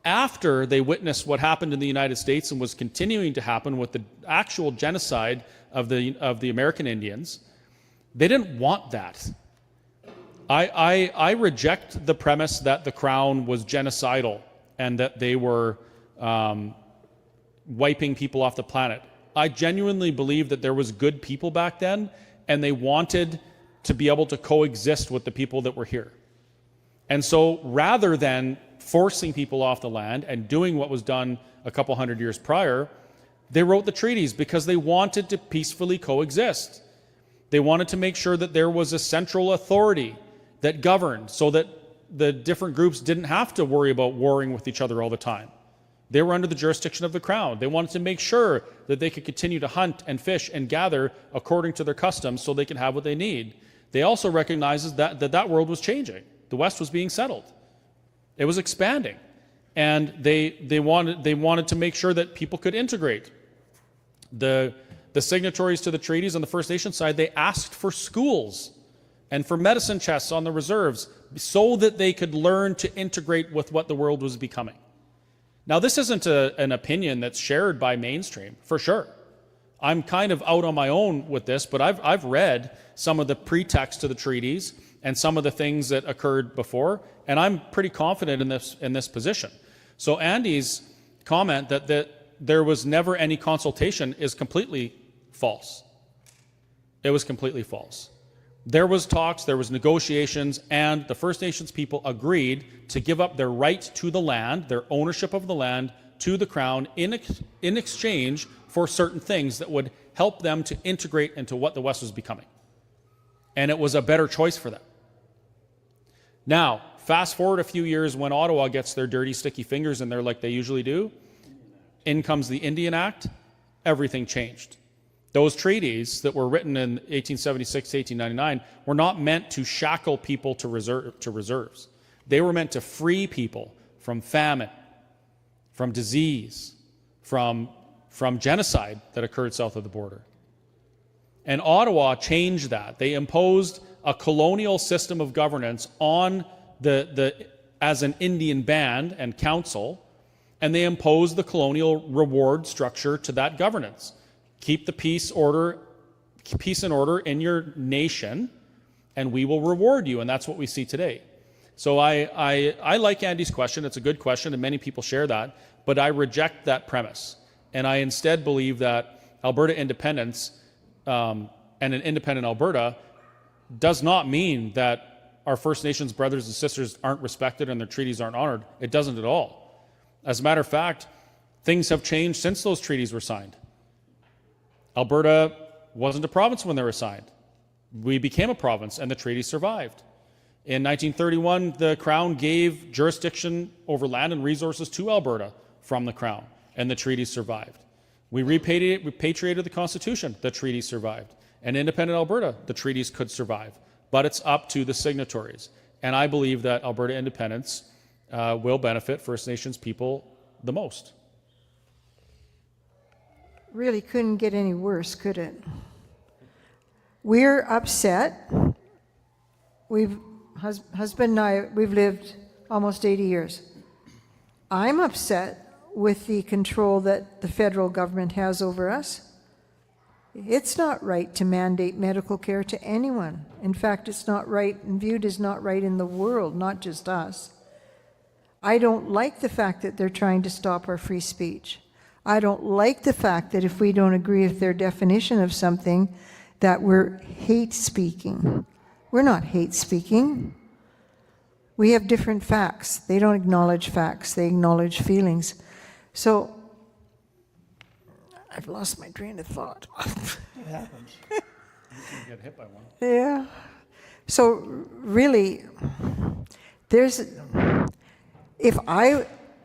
after they witnessed what happened in the United States and was continuing to happen with the actual genocide of the American Indians, they didn't want that. I reject the premise that the Crown was genocidal and that they were wiping people off the planet. I genuinely believe that there was good people back then, and they wanted to be able to coexist with the people that were here. And so rather than forcing people off the land and doing what was done a couple hundred years prior, they wrote the treaties because they wanted to peacefully coexist. They wanted to make sure that there was a central authority that governed so that the different groups didn't have to worry about warring with each other all the time. They were under the jurisdiction of the Crown. They wanted to make sure that they could continue to hunt and fish and gather according to their customs so they can have what they need. They also recognized that world was changing. The West was being settled. It was expanding. And they wanted to make sure that people could integrate. The the signatories to the treaties on the First Nation side, they asked for schools and for medicine chests on the reserves so that they could learn to integrate with what the world was becoming. Now, this isn't an opinion that's shared by mainstream, for sure. I'm kind of out on my own with this, but I've read some of the pretext to the treaties and some of the things that occurred before, and I'm pretty confident in this position. So Andy's comment that there was never any consultation is completely false. It was completely false. There was talks, there was negotiations, and the First Nations people agreed to give up their right to the land, their ownership of the land, to the Crown in exchange for certain things that would help them to integrate into what the West was becoming. And it was a better choice for them. Now, fast forward a few years when Ottawa gets their dirty, sticky fingers in there like they usually do, in comes the Indian Act, everything changed. Those treaties that were written in 1876 to 1899 were not meant to shackle people to reserves. They were meant to free people from famine, from disease, from genocide that occurred south of the border. And Ottawa changed that. They imposed a colonial system of governance on as an Indian band and council, and they imposed the colonial reward structure to that governance. Keep the peace and order in your nation, and we will reward you. And that's what we see today. So I like Andy's question. It's a good question, and many people share that. But I reject that premise. And I instead believe that Alberta independence and an independent Alberta does not mean that our First Nations brothers and sisters aren't respected and their treaties aren't honored. It doesn't at all. As a matter of fact, things have changed since those treaties were signed. Alberta wasn't a province when they were signed. We became a province, and the treaty survived. In 1931, the Crown gave jurisdiction over land and resources to Alberta from the Crown, and the treaty survived. We repatriated the Constitution. The treaty survived. And independent Alberta, the treaties could survive. But it's up to the signatories. And I believe that Alberta independence will benefit First Nations people the most. Really couldn't get any worse, could it? We're upset. Husband and I, we've lived almost 80 years. I'm upset with the control that the federal government has over us. It's not right to mandate medical care to anyone. In fact, it's not right and viewed as not right in the world, not just us. I don't like the fact that they're trying to stop our free speech. I don't like the fact that if we don't agree with their definition of something, that we're hate speaking. We're not hate speaking. We have different facts. They don't acknowledge facts, they acknowledge feelings. So, I've lost my train of thought. It happens. You get hit by one. Yeah. So, really,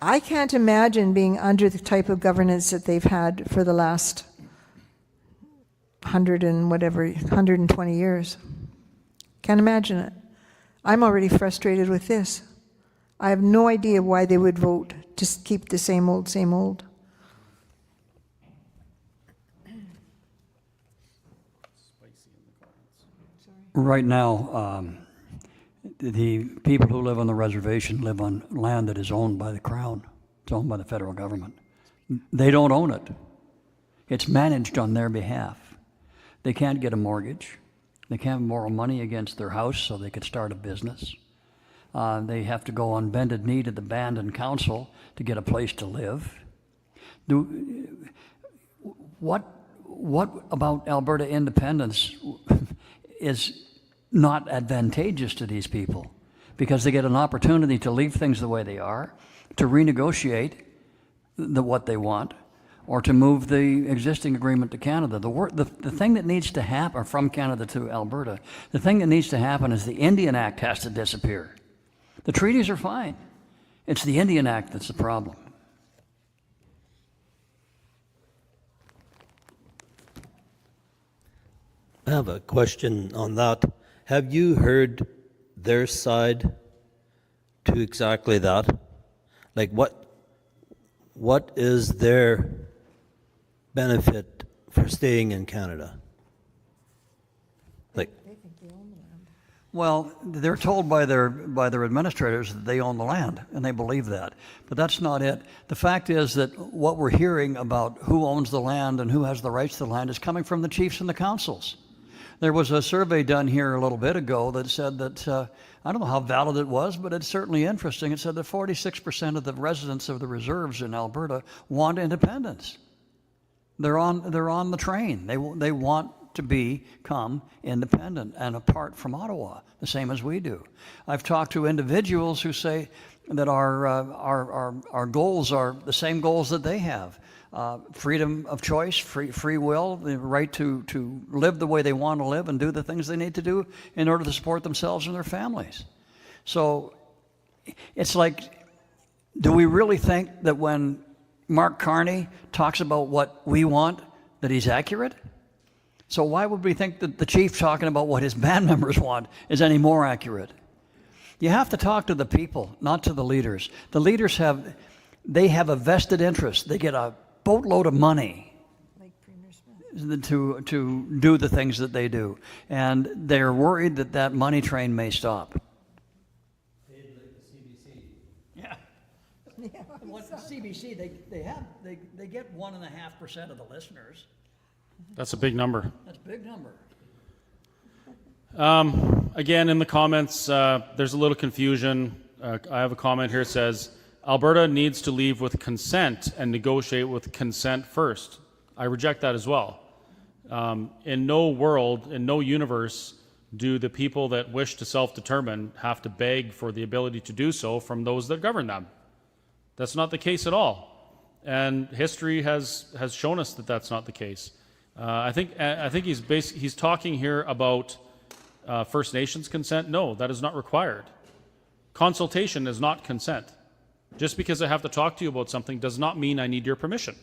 I can't imagine being under the type of governance that they've had for the last 120 years. Can't imagine it. I'm already frustrated with this. I have no idea why they would vote to keep the same old, same old. Right now, the people who live on the reservation live on land that is owned by the Crown. It's owned by the federal government. They don't own it. It's managed on their behalf. They can't get a mortgage. They can't borrow money against their house so they could start a business. They have to go on bended knee to the band and council to get a place to live. What about Alberta independence is not advantageous to these people? Because they get an opportunity to leave things the way they are, to renegotiate what they want, or to move the existing agreement to Canada. The thing that needs to happen, or from Canada to Alberta, the thing that needs to happen is the Indian Act has to disappear. The treaties are fine. It's the Indian Act that's the problem. I have a question on that. Have you heard their side to exactly that? Like what is their benefit for staying in Canada? Like, Well, they're told by their administrators that they own the land, and they believe that. But that's not it. The fact is that what we're hearing about who owns the land and who has the rights to the land is coming from the chiefs and the councils. There was a survey done here a little bit ago that said that, I don't know how valid it was, but it's certainly interesting. It said that 46% of the residents of the reserves in Alberta want independence. They're on the train. They want to become independent and apart from Ottawa, the same as we do. I've talked to individuals who say that our goals are the same goals that they have. Freedom of choice, free will, the right to live the way they want to live and do the things they need to do in order to support themselves and their families. So it's like, do we really think that when Mark Carney talks about what we want, that he's accurate? So why would we think that the chief talking about what his band members want is any more accurate? You have to talk to the people, not to the leaders. The leaders have a vested interest. They get a boatload of money to do the things that they do. And they're worried that that money train may stop. Yeah. What the CBC, they get 1.5% of the listeners. That's a big number. That's a big number. Again, in the comments, there's a little confusion. I have a comment here that says, Alberta needs to leave with consent and negotiate with consent first. I reject that as well. In no world, in no universe, do the people that wish to self-determine have to beg for the ability to do so from those that govern them. That's not the case at all. And history has shown us that that's not the case. I think he's talking here about First Nations consent. No, that is not required. Consultation is not consent. Just because I have to talk to you about something does not mean I need your permission.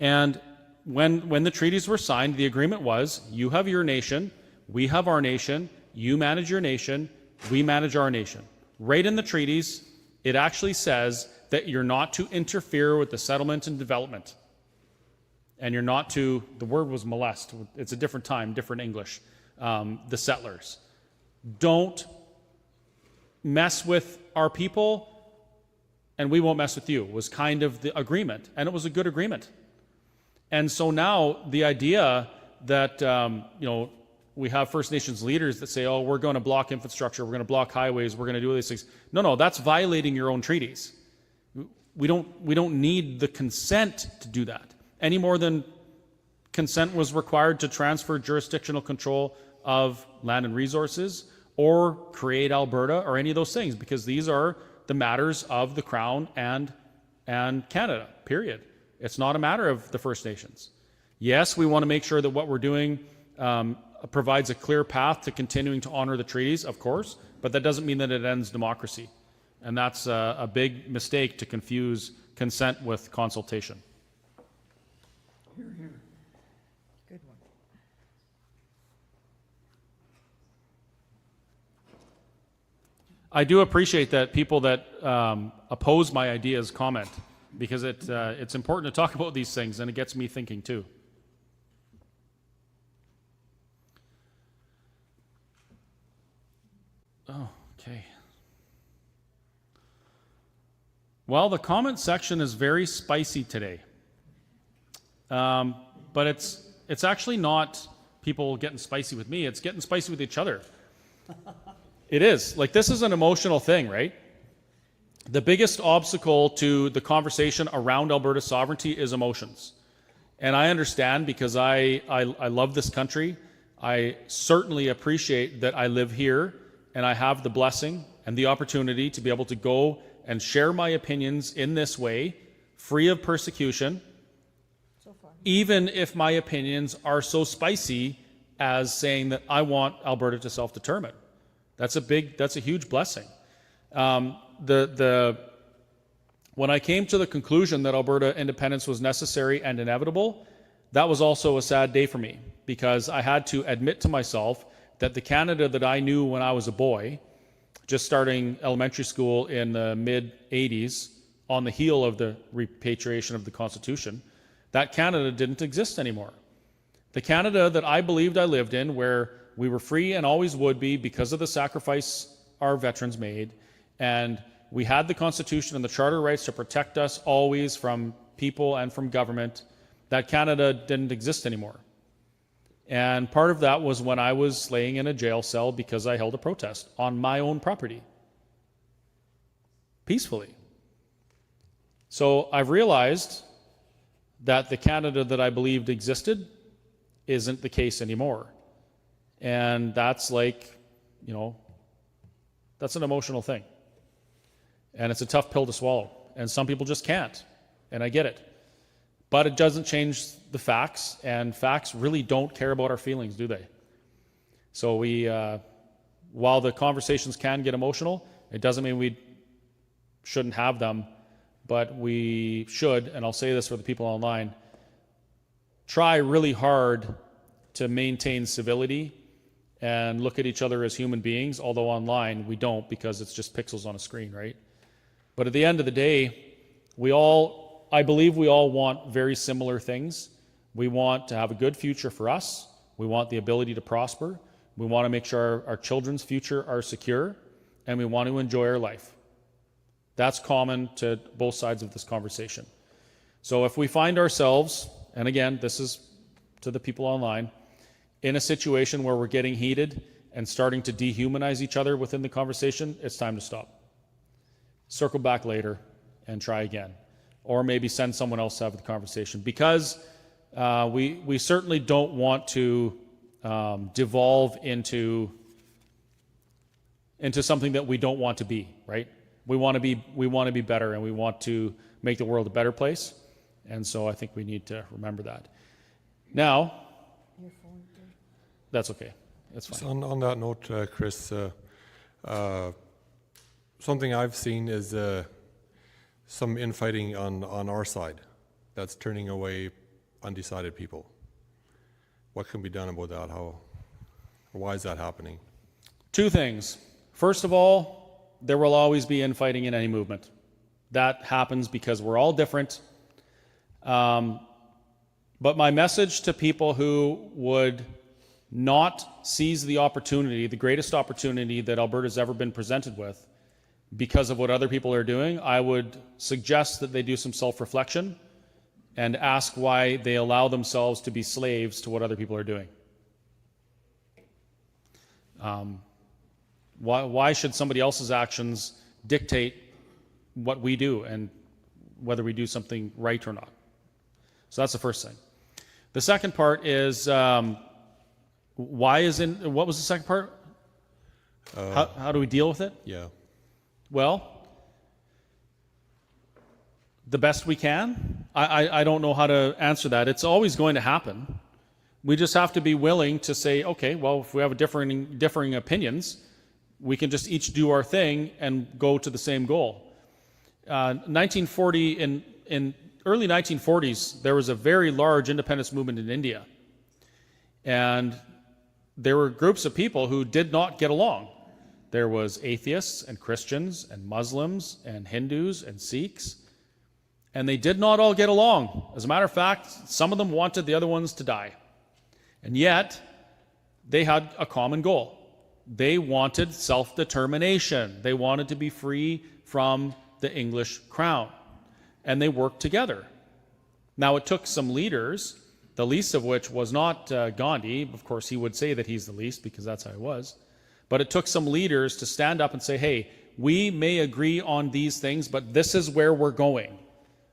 And when the treaties were signed, the agreement was, you have your nation, we have our nation, you manage your nation, we manage our nation. Right in the treaties, it actually says that you're not to interfere with the settlement and development. And you're not to, the word was molest, it's a different time, different English, the settlers. Don't mess with our people, and we won't mess with you, was kind of the agreement. And it was a good agreement. And so now the idea that, we have First Nations leaders that say, oh, we're going to block infrastructure, we're going to block highways, we're going to do these things. No, that's violating your own treaties. We don't need the consent to do that, any more than consent was required to transfer jurisdictional control of land and resources or create Alberta or any of those things, because these are the matters of the Crown and Canada, period. It's not a matter of the First Nations. Yes, we want to make sure that what we're doing provides a clear path to continuing to honor the treaties, of course, but that doesn't mean that it ends democracy. And that's a big mistake to confuse consent with consultation. Good one. I do appreciate that people that oppose my ideas comment, because it's important to talk about these things, and it gets me thinking too. Oh, okay. Well, the comment section is very spicy today. But it's actually not people getting spicy with me, it's getting spicy with each other. It is. Like, this is an emotional thing, right? The biggest obstacle to the conversation around Alberta sovereignty is emotions. And I understand, because I love this country. I certainly appreciate that I live here and I have the blessing and the opportunity to be able to go and share my opinions in this way, free of persecution, even if my opinions are so spicy as saying that I want Alberta to self-determine. That's a huge blessing. When I came to the conclusion that Alberta independence was necessary and inevitable, that was also a sad day for me, because I had to admit to myself that the Canada that I knew when I was a boy, just starting elementary school in the mid-'80s, on the heel of the repatriation of the Constitution, that Canada didn't exist anymore. The Canada that I believed I lived in, where we were free and always would be because of the sacrifice our veterans made, and we had the Constitution and the Charter rights to protect us always from people and from government, that Canada didn't exist anymore. And part of that was when I was laying in a jail cell because I held a protest on my own property, peacefully. So I've realized that the Canada that I believed existed isn't the case anymore. And that's like, that's an emotional thing. And it's a tough pill to swallow. And some people just can't. And I get it. But it doesn't change the facts. And facts really don't care about our feelings, do they? So while the conversations can get emotional, it doesn't mean we shouldn't have them. But we should, and I'll say this for the people online, try really hard to maintain civility and look at each other as human beings, although online we don't because it's just pixels on a screen, right? But at the end of the day, I believe we all want very similar things. We want to have a good future for us. We want the ability to prosper. We want to make sure our children's future are secure, and we want to enjoy our life. That's common to both sides of this conversation. So if we find ourselves, and again, this is to the people online, in a situation where we're getting heated and starting to dehumanize each other within the conversation, it's time to stop. Circle back later and try again. Or maybe send someone else to have the conversation. Because we certainly don't want to devolve into something that we don't want to be, right? We want to be better, and we want to make the world a better place. And so I think we need to remember that. Now, that's okay. That's fine. So on that note, Chris, something I've seen is some infighting on our side that's turning away undecided people. What can be done about that? Why is that happening? Two things. First of all, there will always be infighting in any movement. That happens because we're all different. But my message to people who would not seize the opportunity, the greatest opportunity that Alberta's ever been presented with, because of what other people are doing, I would suggest that they do some self-reflection and ask why they allow themselves to be slaves to what other people are doing. Why should somebody else's actions dictate what we do and whether we do something right or not? So that's the first thing. The second part is, what was the second part? How do we deal with it? Yeah. Well, the best we can. I don't know how to answer that. It's always going to happen. We just have to be willing to say, okay, well, if we have differing opinions, we can just each do our thing and go to the same goal. 1940, in early 1940s, there was a very large independence movement in India. And there were groups of people who did not get along. There was atheists and Christians and Muslims and Hindus and Sikhs. And they did not all get along. As a matter of fact, some of them wanted the other ones to die. And yet, they had a common goal. They wanted self-determination. They wanted to be free from the English crown. And they worked together. Now, it took some leaders, the least of which was not Gandhi. Of course, he would say that he's the least because that's how he was. But it took some leaders to stand up and say, hey, we may agree on these things, but this is where we're going.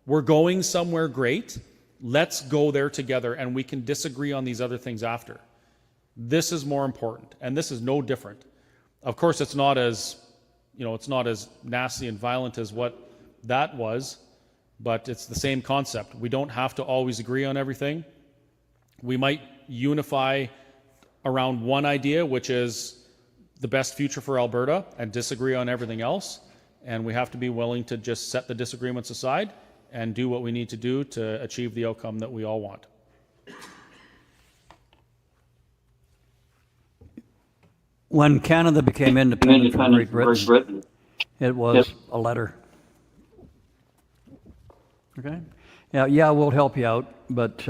We're going somewhere great. Let's go there together, and we can disagree on these other things after. This is more important, and this is no different. Of course, it's not as nasty and violent as what that was, but it's the same concept. We don't have to always agree on everything. We might unify around one idea, which is the best future for Alberta, and disagree on everything else. And we have to be willing to just set the disagreements aside and do what we need to do to achieve the outcome that we all want. When Canada became independent from Great Britain, it was a letter. Okay? Yeah, we'll help you out, but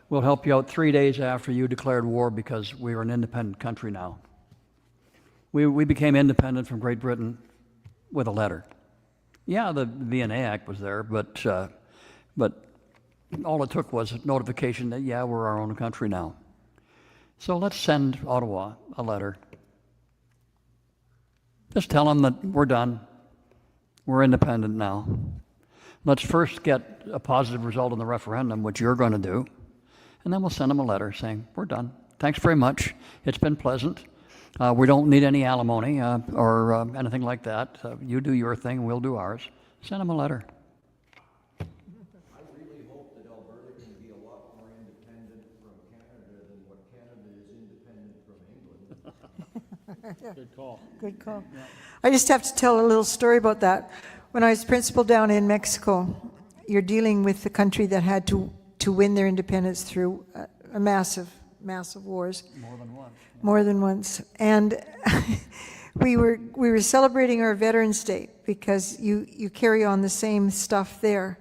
we'll help you out 3 days after you declared war because we are an independent country now. We became independent from Great Britain with a letter. Yeah, the V&A Act was there, but all it took was a notification that, yeah, we're our own country now. So let's send Ottawa a letter. Just tell them that we're done. We're independent now. Let's first get a positive result in the referendum, which you're going to do, and then we'll send them a letter saying, we're done. Thanks very much. It's been pleasant. We don't need any alimony or anything like that. You do your thing, we'll do ours. Send them a letter. I really hope that Alberta can be a lot more independent from Canada than what Canada is independent from England. Good call. Good call. I just have to tell a little story about that. When I was principal down in Mexico, you're dealing with the country that had to win their independence through a massive wars. More than once. And we were celebrating our Veterans Day because you carry on the same stuff there.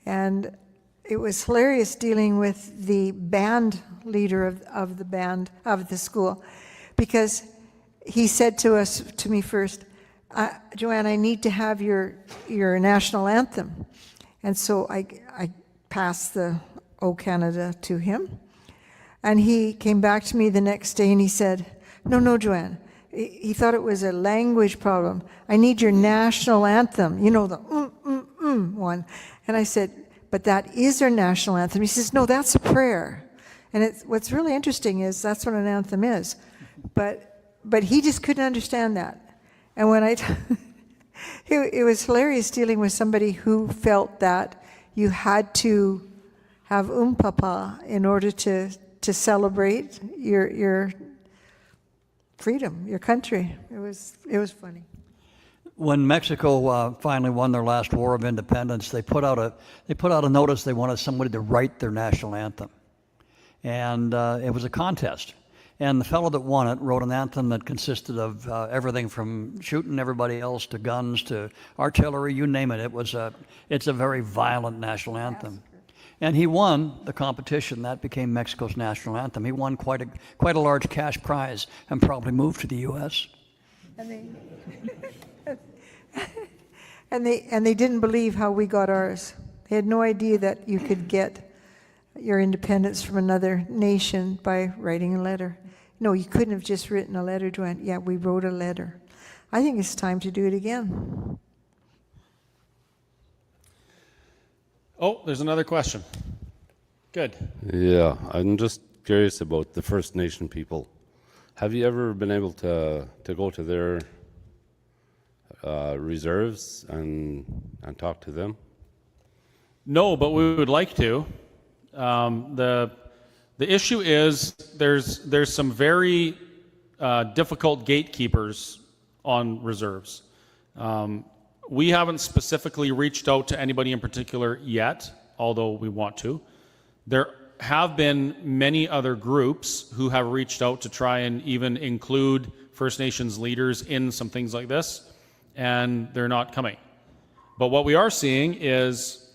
And it was hilarious dealing with the band leader of the school, because he said to me first, Joanne, I need to have your national anthem. And so I passed the O Canada to him. And he came back to me the next day and he said, no, Joanne. He thought it was a language problem. I need your national anthem, you know, the one. And I said, but that is our national anthem. He says, no, that's a prayer. And what's really interesting is that's what an anthem is. But he just couldn't understand that. And when it was hilarious dealing with somebody who felt that you had to have papa in order to celebrate your freedom, your country. It was funny. When Mexico finally won their last war of independence, they put out a notice they wanted somebody to write their national anthem, and it was a contest. And the fellow that won it wrote an anthem that consisted of everything from shooting everybody else to guns to artillery, you name it. It's a very violent national anthem. And he won the competition. That became Mexico's national anthem. He won quite a large cash prize and probably moved to the U.S. And they didn't believe how we got ours. They had no idea that you could get your independence from another nation by writing a letter. No, you couldn't have just written a letter, Joanne. Yeah, we wrote a letter. I think it's time to do it again. Oh, there's another question. Good. Yeah, I'm just curious about the First Nation people. Have you ever been able to go to their reserves and talk to them? No, but we would like to. The issue is there's some very difficult gatekeepers on reserves. We haven't specifically reached out to anybody in particular yet, although we want to. There have been many other groups who have reached out to try and even include First Nations leaders in some things like this, and they're not coming. But what we are seeing is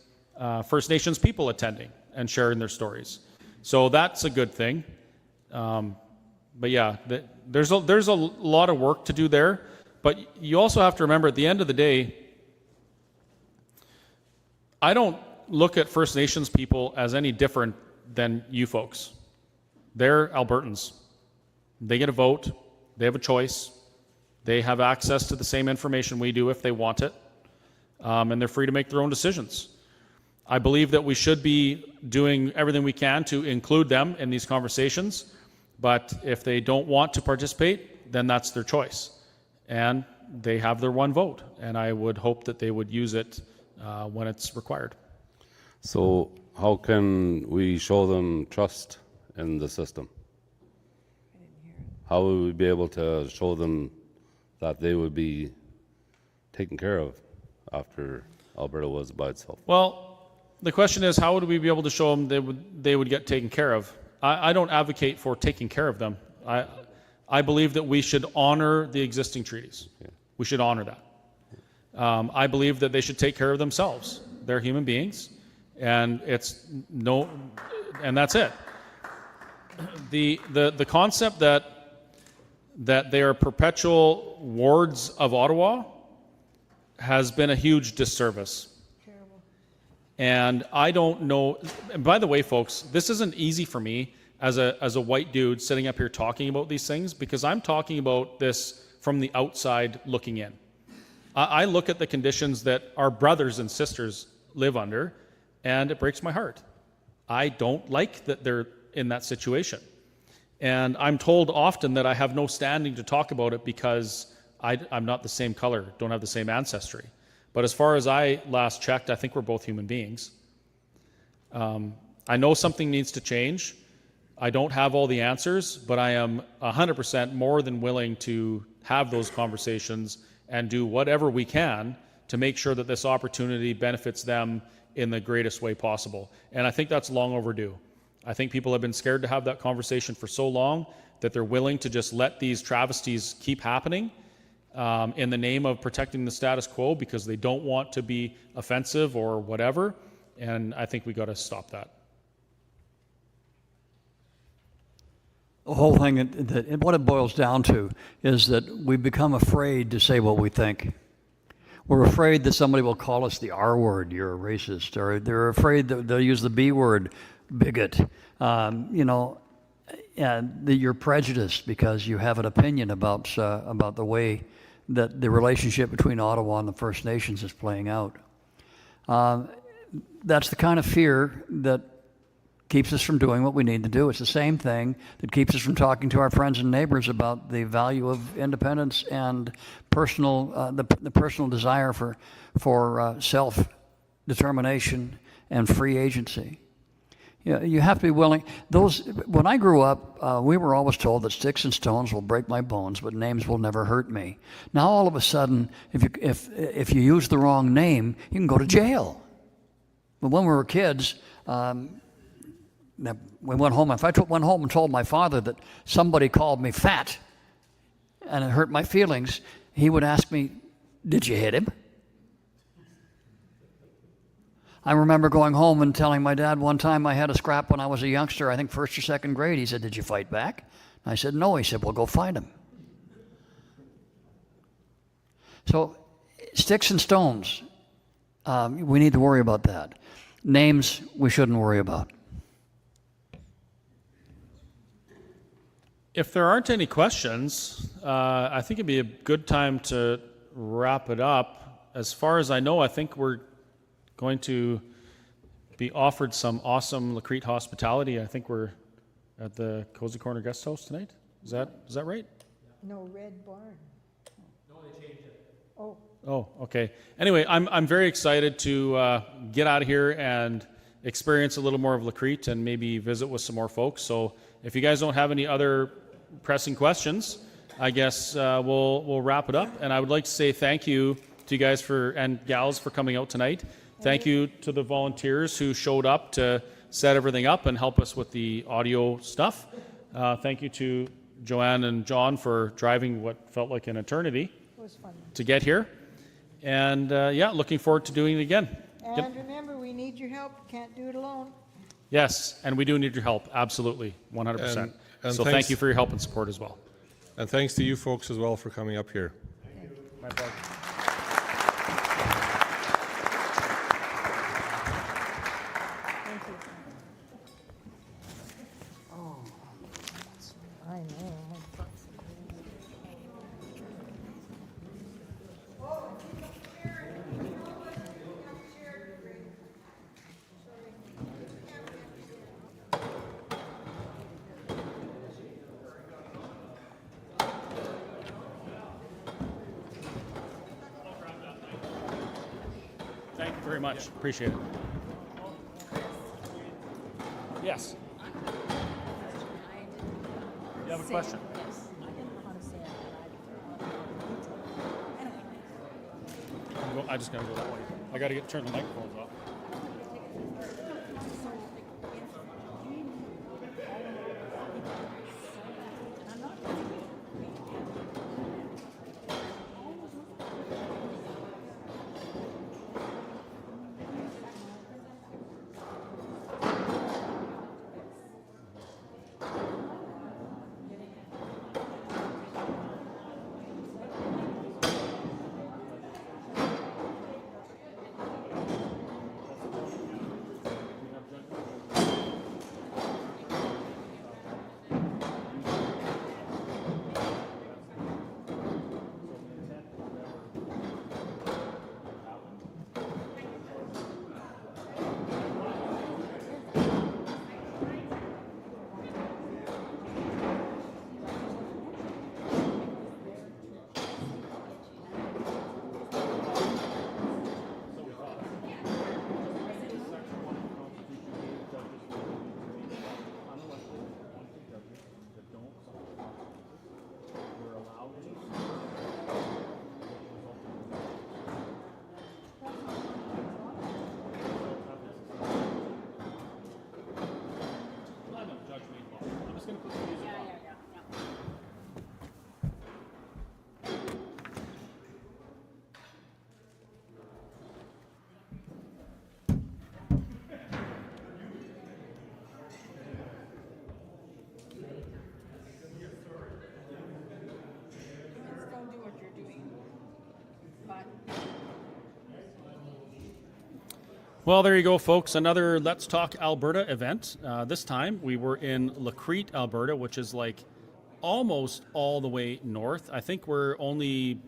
First Nations people attending and sharing their stories. So that's a good thing. But yeah, there's a lot of work to do there. But you also have to remember, at the end of the day, I don't look at First Nations people as any different than you folks. They're Albertans. They get a vote. They have a choice. They have access to the same information we do if they want it. And they're free to make their own decisions. I believe that we should be doing everything we can to include them in these conversations. But if they don't want to participate, then that's their choice. And they have their one vote, and I would hope that they would use it when it's required. So how can we show them trust in the system? How would we be able to show them that they would be taken care of after Alberta was by itself? Well, the question is, how would we be able to show them they would get taken care of? I don't advocate for taking care of them. I believe that we should honor the existing treaties. Yeah. We should honor that. I believe that they should take care of themselves. They're human beings, and that's it. The concept that they are perpetual wards of Ottawa has been a huge disservice. Terrible. And I don't know. And by the way, folks, this isn't easy for me as a white dude sitting up here talking about these things, because I'm talking about this from the outside looking in. I look at the conditions that our brothers and sisters live under, and it breaks my heart. I don't like that they're in that situation. And I'm told often that I have no standing to talk about it because I'm not the same color, don't have the same ancestry. But as far as I last checked, I think we're both human beings. I know something needs to change. I don't have all the answers, but I am 100% more than willing to have those conversations and do whatever we can to make sure that this opportunity benefits them in the greatest way possible. And I think that's long overdue. I think people have been scared to have that conversation for so long that they're willing to just let these travesties keep happening in the name of protecting the status quo because they don't want to be offensive or whatever. And I think we got to stop that. The whole thing, what it boils down to is that we become afraid to say what we think. We're afraid that somebody will call us the R word, you're a racist, or they're afraid that they'll use the B word, bigot. And that you're prejudiced because you have an opinion about the way that the relationship between Ottawa and the First Nations is playing out. That's the kind of fear that keeps us from doing what we need to do. It's the same thing that keeps us from talking to our friends and neighbors about the value of independence and personal, the personal desire for self-determination and free agency. You have to be willing. When I grew up, we were always told that sticks and stones will break my bones, but names will never hurt me. Now all of a sudden, if you use the wrong name, you can go to jail. But when we were kids, we went home. If I went home and told my father that somebody called me fat and it hurt my feelings, he would ask me, "Did you hit him?" I remember going home and telling my dad one time I had a scrap when I was a youngster, I think first or second grade. He said, "Did you fight back?" And I said, "No." He said, "Well, go fight him." So sticks and stones, we need to worry about that. Names, we shouldn't worry about. If there aren't any questions, I think it'd be a good time to wrap it up. As far as I know, I think we're going to be offered some awesome Crête hospitality. I think we're at the Cozy Corner Guest House tonight. Is that right? No, Red Barn. No, they changed it. Oh. Oh, okay. Anyway, I'm very excited to get out of here and experience a little more of Crête and maybe visit with some more folks. So if you guys don't have any other pressing questions, I guess we'll wrap it up. And I would like to say thank you to you guys and gals for coming out tonight. Thank you to the volunteers who showed up to set everything up and help us with the audio stuff. Thank you to Joanne and John for driving what felt like an eternity to get here. And looking forward to doing it again. And remember, we need your help. Can't do it alone. Yes, and we do need your help. Absolutely, 100%. And so thank you for your help and support as well. And thanks to you folks as well for coming up here. Thank you. My pleasure. I know. Thank you very much. Appreciate it. Yes. You have a question? I just gotta go that way. I gotta turn the microphones off. Well, there you go, folks. Another Let's Talk Alberta event. This time we were in Crête, Alberta, which is like almost all the way north. I think we're only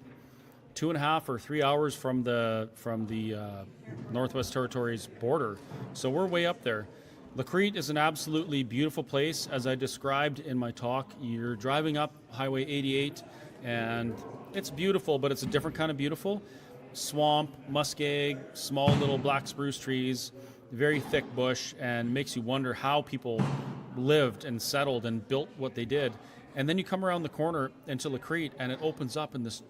2.5 or 3 hours from the Northwest Territories border. So we're way up there. Crête is an absolutely beautiful place. As I described in my talk, you're driving up Highway 88 and it's beautiful, but it's a different kind of beautiful. Swamp, muskeg, small little black spruce trees, very thick bush, and makes you wonder how people lived and settled and built what they did. And then you come around the corner into Crête and it opens up in this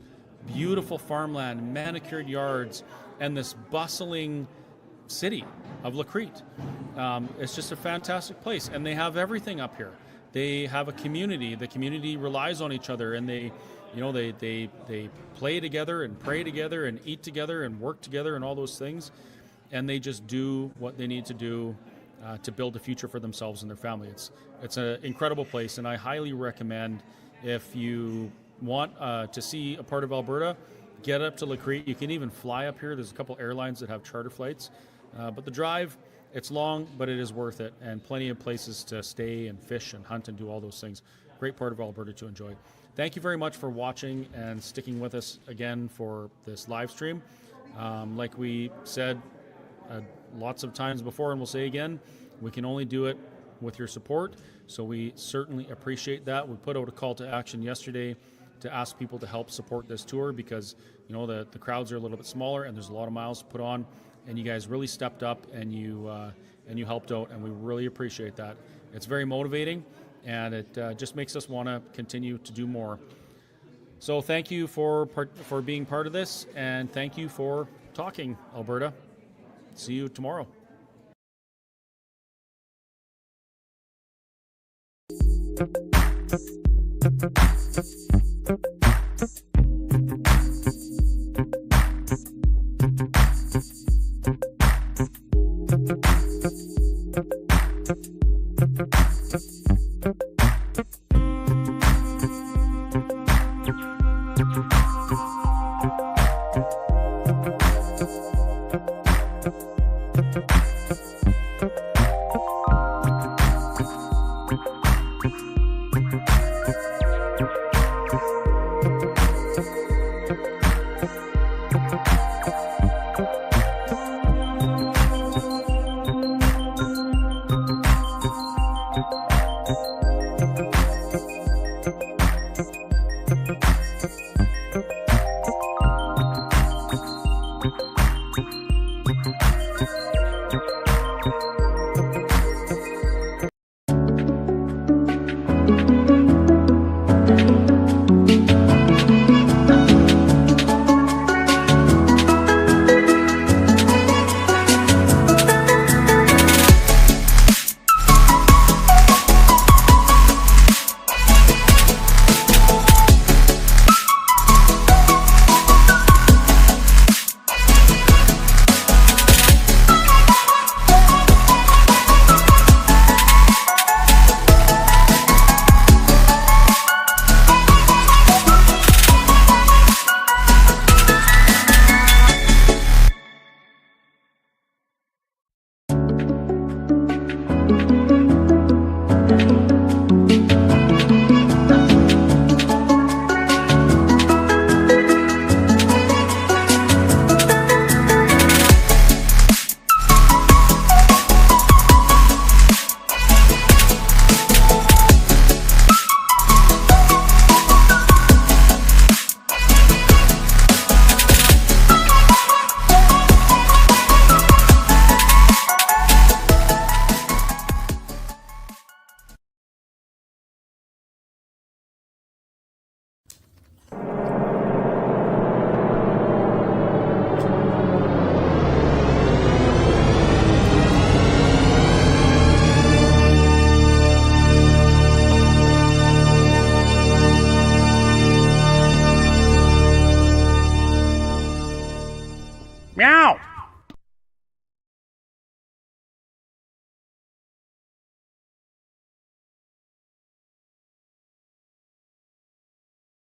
beautiful farmland, manicured yards, and this bustling city of Crête. It's just a fantastic place, and they have everything up here. They have a community. The community relies on each other, and they play together and pray together and eat together and work together and all those things, and they just do what they need to do to build a future for themselves and their family. It's an incredible place, and I highly recommend, if you want to see a part of Alberta, get up to Crête. You can even fly up here. There's a couple airlines that have charter flights, but the drive, it's long, but it is worth it, and plenty of places to stay and fish and hunt and do all those things. Great part of Alberta to enjoy. Thank you very much for watching and sticking with us again for this live stream. Like we said lots of times before, and we'll say again, we can only do it with your support, so we certainly appreciate that. We put out a call to action yesterday to ask people to help support this tour, because the crowds are a little bit smaller and there's a lot of miles to put on, and you guys really stepped up and you helped out, and we really appreciate that. It's very motivating, and it just makes us want to continue to do more. So thank you for being part of this, and thank you for talking, Alberta. See you tomorrow.